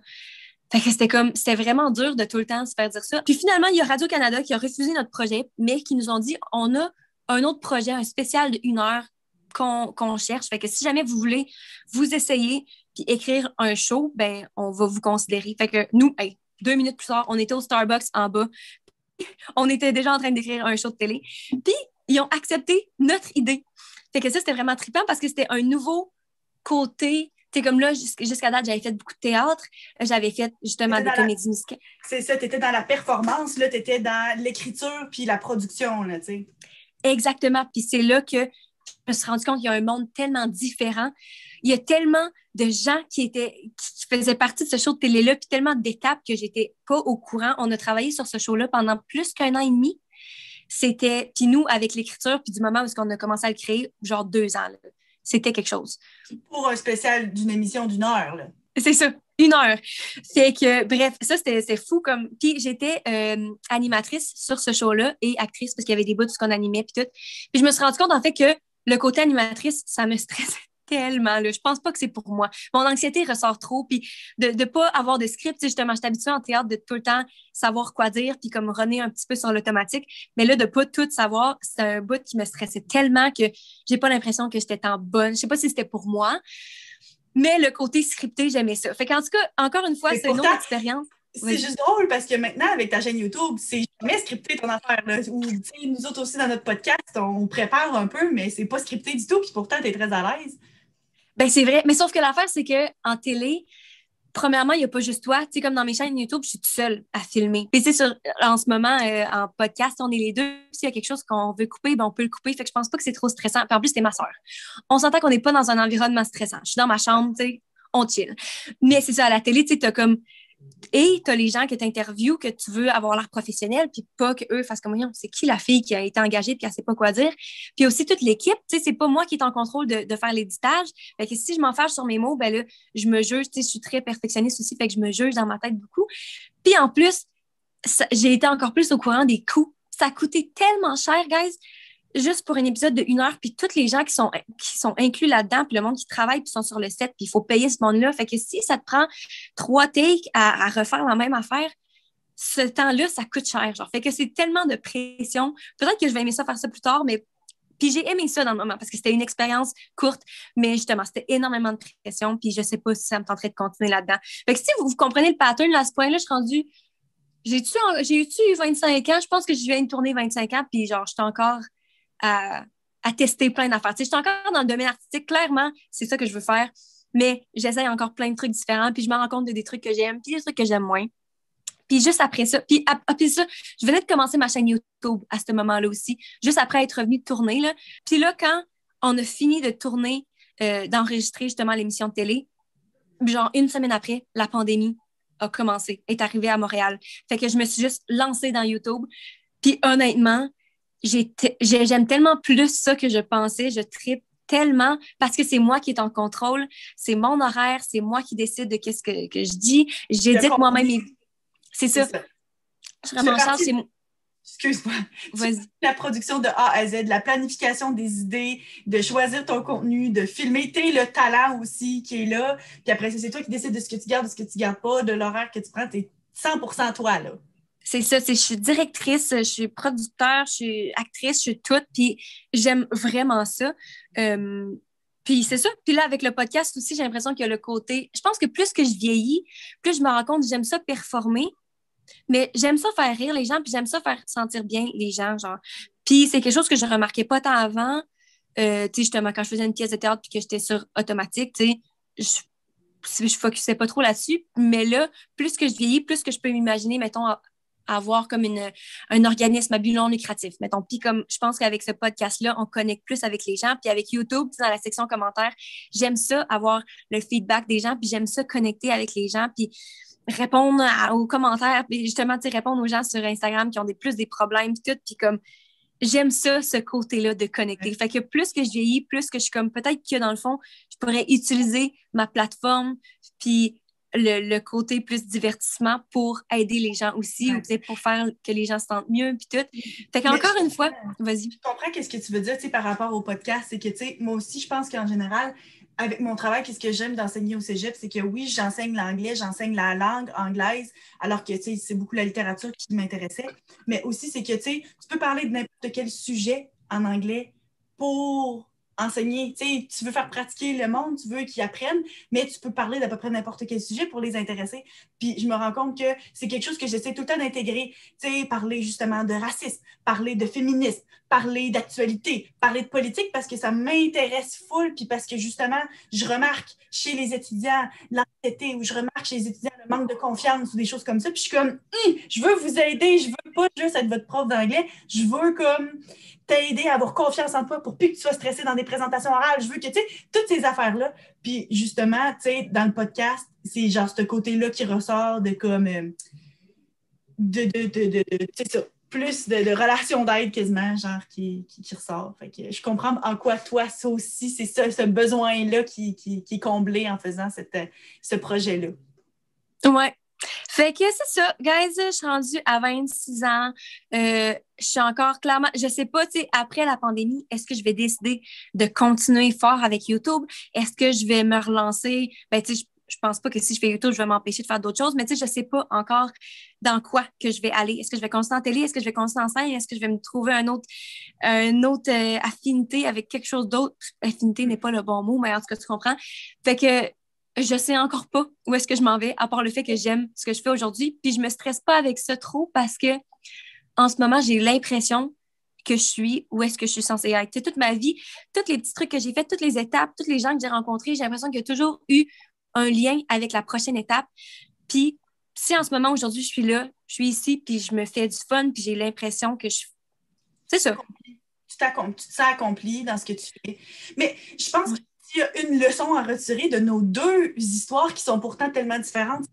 Speaker 3: Fait que c'était vraiment dur de tout le temps se faire dire ça. Puis finalement, il y a Radio-Canada qui a refusé notre projet, mais qui nous ont dit, on a un autre projet, un spécial de 1 heure qu'on cherche. Fait que si jamais vous voulez vous essayer puis écrire un show, ben on va vous considérer. Fait que nous, 2 minutes plus tard, on était au Starbucks en bas. On était déjà en train d'écrire un show de télé. Puis ils ont accepté notre idée. Fait que ça, c'était vraiment trippant parce que c'était un nouveau côté. Tu sais, comme là, jusqu'à date, j'avais fait beaucoup de théâtre. J'avais fait justement des comédies musicales.
Speaker 4: C'est ça, tu étais dans la performance, là, tu étais dans l'écriture puis la production, là, tu sais.
Speaker 3: Exactement. Puis c'est là que je me suis rendu compte qu'il y a un monde tellement différent. Il y a tellement de gens qui faisaient partie de ce show de télé-là, puis tellement d'étapes que j'étais pas au courant. On a travaillé sur ce show-là pendant plus qu'1 an et demi. Puis nous, avec l'écriture, puis du moment où on a commencé à le créer, genre 2 ans, là, c'était quelque chose.
Speaker 4: Pour un spécial d'une émission d'1 heure, là.
Speaker 3: C'est ça, 1 heure. Fait que, bref, ça, c'était fou comme... Puis j'étais animatrice sur ce show-là et actrice parce qu'il y avait des bouts de ce qu'on animait puis tout. Puis je me suis rendu compte, en fait, que le côté animatrice, ça me stressait tellement, là. Je pense pas que c'est pour moi. Mon anxiété ressort trop, puis de pas avoir de script, justement, je suis habituée en théâtre de tout le temps savoir quoi dire, puis comme runner un petit peu sur l'automatique, mais là, de pas tout savoir, c'est un bout qui me stressait tellement que j'ai pas l'impression que j'étais en bonne. Je sais pas si c'était pour moi, mais le côté scripté, j'aimais ça. Fait qu'en tout cas, encore une fois, c'est une autre expérience.
Speaker 4: C'est juste drôle parce que maintenant, avec ta chaîne YouTube, c'est jamais scripté ton affaire, là. Ou, nous autres aussi, dans notre podcast, on prépare un peu, mais c'est pas scripté du tout, puis pourtant, t'es très à l'aise.
Speaker 3: Ben c'est vrai, mais sauf que l'affaire, c'est qu'en télé, premièrement, il n'y a pas juste toi. Tu sais, comme dans mes chaînes YouTube, je suis toute seule à filmer. Puis, tu sais, en ce moment, en podcast, on est les deux. S'il y a quelque chose qu'on veut couper, ben on peut le couper. Fait que je pense pas que c'est trop stressant. Puis en plus, c'est ma soeur. On s'entend qu'on n'est pas dans un environnement stressant. Je suis dans ma chambre, tu sais, on chill. Mais c'est ça, à la télé, tu sais, t'as comme... Et tu as les gens que tu interviews, que tu veux avoir l'air professionnel, puis pas qu'eux fassent comme c'est qui la fille qui a été engagée puis elle sait pas quoi dire. Puis aussi toute l'équipe, tu sais, c'est pas moi qui est en contrôle de faire l'éditage. Fait que si je m'en fâche sur mes mots, ben là, je me juge, tu sais, je suis très perfectionniste aussi, fait que je me juge dans ma tête beaucoup. Puis en plus, j'ai été encore plus au courant des coûts. Ça a coûté tellement cher, guys, juste pour un épisode de 1 heure, puis tous les gens qui sont inclus là-dedans, puis le monde qui travaille, puis sont sur le set, puis il faut payer ce monde-là. Fait que si ça te prend 3 takes à refaire la même affaire, ce temps-là, ça coûte cher. Genre. Fait que c'est tellement de pression. Peut-être que je vais aimer ça faire ça plus tard, mais puis j'ai aimé ça dans le moment parce que c'était une expérience courte, mais justement, c'était énormément de pression, puis je sais pas si ça me tenterait de continuer là-dedans. Fait que si vous comprenez le pattern, là, à ce point-là, je suis rendue... J'ai-tu 25 ans? Je pense que je viens de tourner 25 ans, puis genre, j'étais encore... À tester plein d'affaires. Tu sais, je suis encore dans le domaine artistique, clairement, c'est ça que je veux faire, mais j'essaye encore plein de trucs différents, puis je me rends compte des trucs que j'aime, puis des trucs que j'aime moins. Puis juste après ça, puis ça, je venais de commencer ma chaîne YouTube à ce moment-là aussi, juste après être revenue de tourner, là. Puis là, quand on a fini de tourner, d'enregistrer justement l'émission de télé, genre 1 semaine après, la pandémie a commencé, est arrivée à Montréal. Fait que je me suis juste lancée dans YouTube, puis honnêtement, j'aime tellement plus ça que je pensais. Je trippe tellement parce que c'est moi qui est en contrôle. C'est mon horaire. C'est moi qui décide de qu'est-ce que je dis. J'édite moi-même. C'est ça. Je suis vraiment en charge.
Speaker 4: Excuse-moi.
Speaker 3: Vas-y.
Speaker 4: La production de A à Z, la planification des idées, de choisir ton contenu, de filmer. T'es le talent aussi qui est là. Puis après, c'est toi qui décides de ce que tu gardes, de ce que tu gardes pas, de l'horaire que tu prends. T'es 100% toi, là.
Speaker 3: C'est ça, je suis directrice, je suis producteur, je suis actrice, je suis toute, puis j'aime vraiment ça. Puis c'est ça. Puis là, avec le podcast aussi, j'ai l'impression qu'il y a le côté... Je pense que plus que je vieillis, plus je me rends compte que j'aime ça performer, mais j'aime ça faire rire les gens, puis j'aime ça faire sentir bien les gens, genre. Puis c'est quelque chose que je remarquais pas tant avant. Tu sais, justement, quand je faisais une pièce de théâtre puis que j'étais sur automatique, tu sais, je focusais pas trop là-dessus. Mais là, plus que je vieillis, plus que je peux m'imaginer, mettons, avoir comme un organisme à but non lucratif, mettons. Puis comme je pense qu'avec ce podcast-là, on connecte plus avec les gens. Puis avec YouTube, dans la section commentaires, j'aime ça, avoir le feedback des gens, puis j'aime ça connecter avec les gens, puis répondre aux commentaires, puis justement, tu sais, répondre aux gens sur Instagram qui ont plus des problèmes, puis tout, puis comme j'aime ça, ce côté-là de connecter. Fait que plus que je vieillis, plus que je suis comme, peut-être que dans le fond, je pourrais utiliser ma plateforme, puis le côté plus divertissement pour aider les gens aussi, ou peut-être pour faire que les gens se sentent mieux, puis tout. Fait qu'encore une fois, vas-y.
Speaker 4: Je comprends ce que tu veux dire, tu sais, par rapport au podcast, c'est que, tu sais, moi aussi, je pense qu'en général, avec mon travail, qu'est-ce que j'aime d'enseigner au cégep, c'est que oui, j'enseigne l'anglais, j'enseigne la langue anglaise, alors que, tu sais, c'est beaucoup la littérature qui m'intéressait, mais aussi, c'est que, tu sais, tu peux parler de n'importe quel sujet en anglais pour enseigner. Tu sais, tu veux faire pratiquer le monde, tu veux qu'ils apprennent, mais tu peux parler d'à peu près n'importe quel sujet pour les intéresser. Puis je me rends compte que c'est quelque chose que j'essaie tout le temps d'intégrer. Tu sais, parler justement de racisme, parler de féminisme, parler d'actualité, parler de politique parce que ça m'intéresse full, puis parce que justement, je remarque chez les étudiants l'anxiété ou je remarque chez les étudiants le manque de confiance ou des choses comme ça. Puis je suis comme, je veux vous aider, je veux pas juste être votre prof d'anglais, je veux comme t'aider à avoir confiance en toi pour plus que tu sois stressé dans des présentations orales. Je veux que, tu sais, toutes ces affaires-là. Puis justement, tu sais, dans le podcast, c'est genre ce côté-là qui ressort de comme, tu sais ça, plus de relations d'aide quasiment, genre, qui ressort. Fait que je comprends en quoi toi, ça aussi, c'est ça, ce besoin-là qui est comblé en faisant ce projet-là.
Speaker 3: Ouais. Fait que c'est ça, guys, je suis rendue à 26 ans. Je suis encore clairement, je sais pas, tu sais, après la pandémie, est-ce que je vais décider de continuer fort avec YouTube? Est-ce que je vais me relancer? Ben, tu sais, je pense pas que si je fais YouTube, je vais m'empêcher de faire d'autres choses, mais tu sais, je sais pas encore dans quoi que je vais aller. Est-ce que je vais continuer en télé? Est-ce que je vais continuer en scène? Est-ce que je vais me trouver une autre affinité avec quelque chose d'autre? Affinité n'est pas le bon mot, mais en tout cas, tu comprends. Fait que je sais encore pas où est-ce que je m'en vais, à part le fait que j'aime ce que je fais aujourd'hui. Puis je me stresse pas avec ça trop parce que en ce moment, j'ai l'impression que je suis où est-ce que je suis censée être. Tu sais, toute ma vie, tous les petits trucs que j'ai fait, toutes les étapes, tous les gens que j'ai rencontrés, j'ai l'impression qu'il y a toujours eu un lien avec la prochaine étape. Puis si en ce moment, aujourd'hui, je suis là, je suis ici, puis je me fais du fun, puis j'ai l'impression que je... C'est ça.
Speaker 4: Tu te sens accompli dans ce que tu fais. Mais je pense que s'il y a une leçon à retirer de nos deux histoires qui sont pourtant tellement différentes,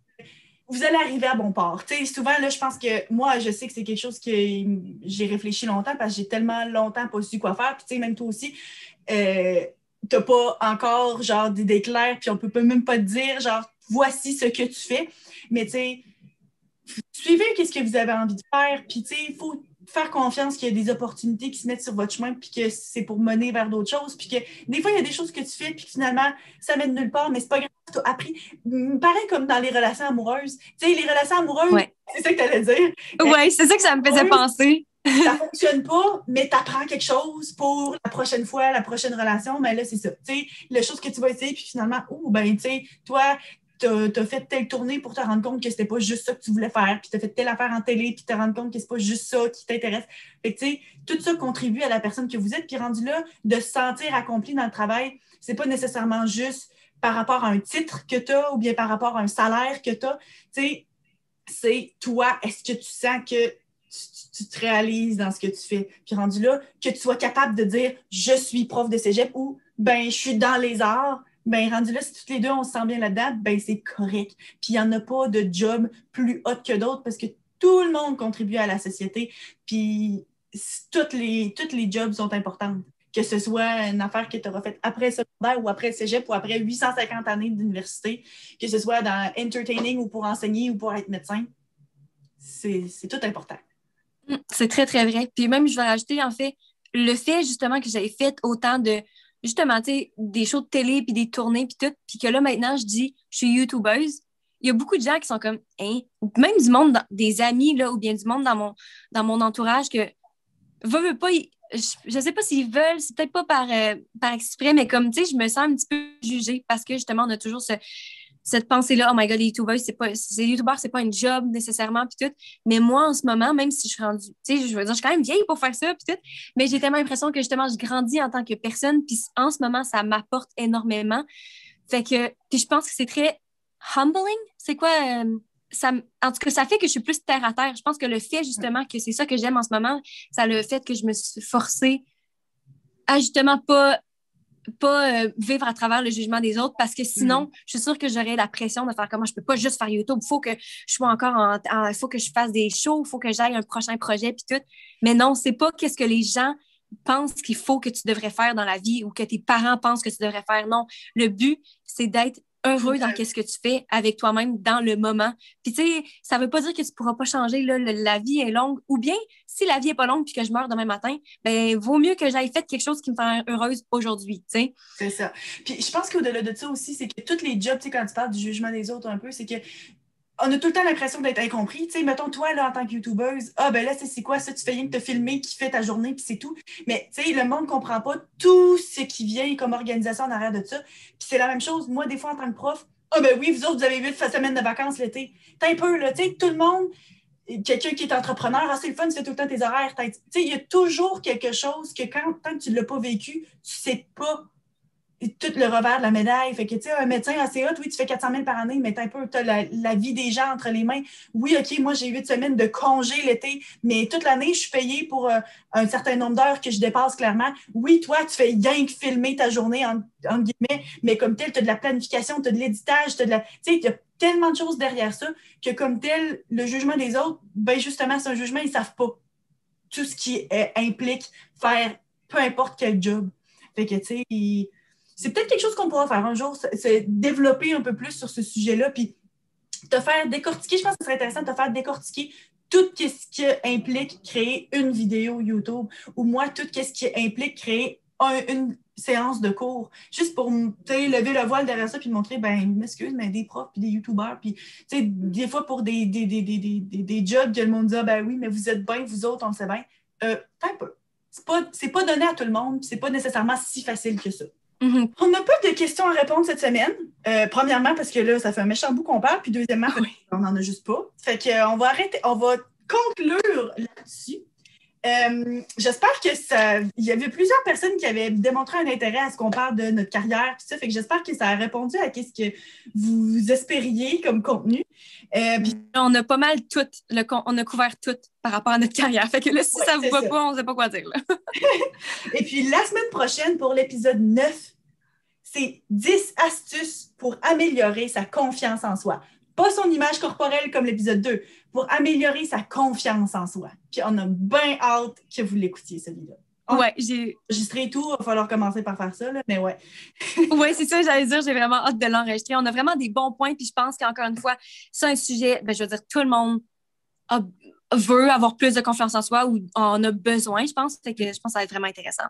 Speaker 4: vous allez arriver à bon port. Tu sais, souvent, là, je pense que moi, je sais que c'est quelque chose que j'ai réfléchi longtemps parce que j'ai tellement longtemps pas su quoi faire. Puis, tu sais, même toi aussi, t'as pas encore, genre, d'idées claires, puis on peut même pas te dire, genre, voici ce que tu fais. Mais, tu sais, suivez qu'est-ce que vous avez envie de faire, puis, tu sais, il faut faire confiance qu'il y a des opportunités qui se mettent sur votre chemin puis que c'est pour mener vers d'autres choses puis que des fois, il y a des choses que tu fais puis que finalement, ça mène nulle part, mais c'est pas grave, tu as appris. Pareil comme dans les relations amoureuses. Tu sais, les relations amoureuses, c'est ça que tu allais dire.
Speaker 3: Oui, c'est ça que ça me faisait penser.
Speaker 4: Ça fonctionne pas, mais tu apprends quelque chose pour la prochaine fois, la prochaine relation, mais là, c'est ça. Tu sais, la chose que tu vas essayer puis finalement, ben, tu sais, toi, t'as fait telle tournée pour te rendre compte que c'était pas juste ça que tu voulais faire, puis t'as fait telle affaire en télé, puis te rendre compte que c'est pas juste ça qui t'intéresse. Fait que, tu sais, tout ça contribue à la personne que vous êtes, puis rendu là, de se sentir accompli dans le travail, c'est pas nécessairement juste par rapport à un titre que t'as ou bien par rapport à un salaire que t'as. Tu sais, c'est toi, est-ce que tu sens que tu te réalises dans ce que tu fais? Puis rendu là, que tu sois capable de dire « je suis prof de cégep » ou « ben, je suis dans les arts », ben rendu là, si toutes les deux, on se sent bien là-dedans, ben c'est correct. Puis il n'y en a pas de job plus hot que d'autres parce que tout le monde contribue à la société. Puis toutes les jobs sont importantes. Que ce soit une affaire que tu auras faite après le secondaire ou après le cégep ou après 850 années d'université, que ce soit dans entertaining ou pour enseigner ou pour être médecin, c'est tout important.
Speaker 3: C'est très, très vrai. Puis même, je vais rajouter, en fait, le fait justement que j'avais fait autant de justement, tu sais, des shows de télé, puis des tournées, puis tout, puis que là, maintenant, je dis, je suis YouTubeuse, il y a beaucoup de gens qui sont comme, hein, même du monde, des amis, là, ou bien du monde dans mon entourage, que, veut pas, je sais pas s'ils veulent, c'est peut-être pas par exprès, mais comme, tu sais, je me sens un petit peu jugée, parce que, justement, on a toujours cette pensée-là, oh my God, les YouTubers, c'est pas un job nécessairement, puis tout. Mais moi, en ce moment, même si je suis rendue, tu sais, je veux dire, je suis quand même vieille pour faire ça, puis tout, mais j'ai tellement l'impression que justement, je grandis en tant que personne, puis en ce moment, ça m'apporte énormément. Fait que, puis je pense que c'est très humbling. C'est quoi? En tout cas, ça fait que je suis plus terre à terre. Je pense que le fait, justement, que c'est ça que j'aime en ce moment, ça le fait que je me suis forcée à justement pas vivre à travers le jugement des autres parce que sinon, je suis sûre que j'aurais la pression de faire comment je peux pas juste faire YouTube. Il faut que je sois encore il faut que je fasse des shows, il faut que j'aille un prochain projet puis tout. Mais non, c'est pas qu'est-ce que les gens pensent qu'il faut que tu devrais faire dans la vie ou que tes parents pensent que tu devrais faire. Non, le but, c'est d'être heureux dans ce que tu fais avec toi-même dans le moment. Puis tu sais, ça veut pas dire que tu pourras pas changer, là, la vie est longue. Ou bien, si la vie est pas longue puis que je meurs demain matin, ben vaut mieux que j'aille fait quelque chose qui me fait heureuse aujourd'hui, tu sais.
Speaker 4: C'est ça. Puis je pense qu'au-delà de ça aussi, c'est que tous les jobs, tu sais, quand tu parles du jugement des autres un peu, c'est que on a tout le temps l'impression d'être incompris. Tu sais, mettons, toi, là, en tant que YouTubeuse, ben là, c'est quoi ça? Tu fais rien que te filmer, qui fait ta journée, puis c'est tout. Mais, tu sais, le monde ne comprend pas tout ce qui vient comme organisation en arrière de ça. Puis c'est la même chose. Moi, des fois, en tant que prof, ben oui, vous autres, vous avez 8 semaines de vacances l'été. T'as un peu, là, tu sais, tout le monde, quelqu'un qui est entrepreneur, c'est le fun, tu fais tout le temps tes horaires. Tu sais, il y a toujours quelque chose que tant que tu ne l'as pas vécu, tu sais pas tout le revers de la médaille. Fait que, tu sais, un médecin assez hot, oui, tu fais 400 000 par année, mais t'as un peu la vie des gens entre les mains. Oui, OK, moi, j'ai 8 semaines de congé l'été, mais toute l'année, je suis payée pour un certain nombre d'heures que je dépasse clairement. Oui, toi, tu fais rien que filmer ta journée, en guillemets, mais comme tel, tu as de la planification, tu as de l'éditage, tu sais, il y a tellement de choses derrière ça que comme tel, le jugement des autres, ben justement, c'est un jugement, ils savent pas tout ce qui implique faire peu importe quel job. Fait que, tu sais, c'est peut-être quelque chose qu'on pourra faire un jour, c'est développer un peu plus sur ce sujet-là, puis te faire décortiquer, je pense que ce serait intéressant de te faire décortiquer tout ce qui implique créer une vidéo YouTube, ou moi, tout ce qui implique créer une séance de cours, juste pour lever le voile derrière ça, puis montrer, ben, m'excuse, mais des profs, puis des YouTubeurs, puis, tu sais, des fois, pour des jobs que le monde dit, ben oui, mais vous êtes bien, vous autres, on le sait bien. Un peu. C'est pas donné à tout le monde, puis c'est pas nécessairement si facile que ça.
Speaker 3: Mm-hmm.
Speaker 4: On n'a pas de questions à répondre cette semaine. Premièrement, parce que là, ça fait un méchant bout qu'on parle. Puis deuxièmement, on n'en a juste pas. Fait qu'on va arrêter, on va conclure là-dessus. J'espère que il y avait plusieurs personnes qui avaient démontré un intérêt à ce qu'on parle de notre carrière. Tout ça, fait que j'espère que ça a répondu à ce que vous espériez comme contenu.
Speaker 3: On a pas mal tout, on a couvert tout par rapport à notre carrière. Fait que là, si ça vous va pas, on ne sait pas quoi dire. Là.
Speaker 4: Et puis, la semaine prochaine, pour l'épisode 9, c'est 10 astuces pour améliorer sa confiance en soi. Pas son image corporelle comme l'épisode 2, pour améliorer sa confiance en soi. Puis on a bien hâte que vous l'écoutiez, celui-là.
Speaker 3: Ouais, j'ai
Speaker 4: enregistré et tout, il va falloir commencer par faire ça, là, mais ouais.
Speaker 3: Oui, c'est ça, j'allais dire, j'ai vraiment hâte de l'enregistrer. On a vraiment des bons points, puis je pense qu'encore une fois, c'est un sujet, je veux dire, tout le monde veut avoir plus de confiance en soi ou en a besoin, je pense. Fait que je pense que ça va être vraiment intéressant.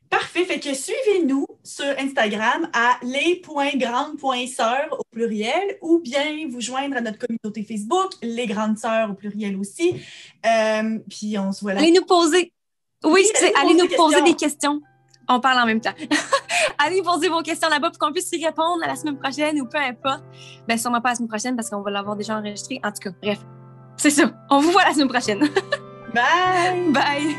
Speaker 4: Parfait. Fait que suivez-nous sur Instagram à les.grandes.sœurs au pluriel ou bien vous joindre à notre communauté Facebook, Les Grandes Sœurs au pluriel aussi. Puis on se voit là.
Speaker 3: Allez nous poser. Oui, allez nous poser des questions. On parle en même temps. Allez poser vos questions là-bas pour qu'on puisse y répondre à la semaine prochaine ou peu importe. Ben, sûrement pas la semaine prochaine parce qu'on va l'avoir déjà enregistré. En tout cas, bref. C'est ça. On vous voit la semaine prochaine.
Speaker 4: Bye!
Speaker 3: Bye!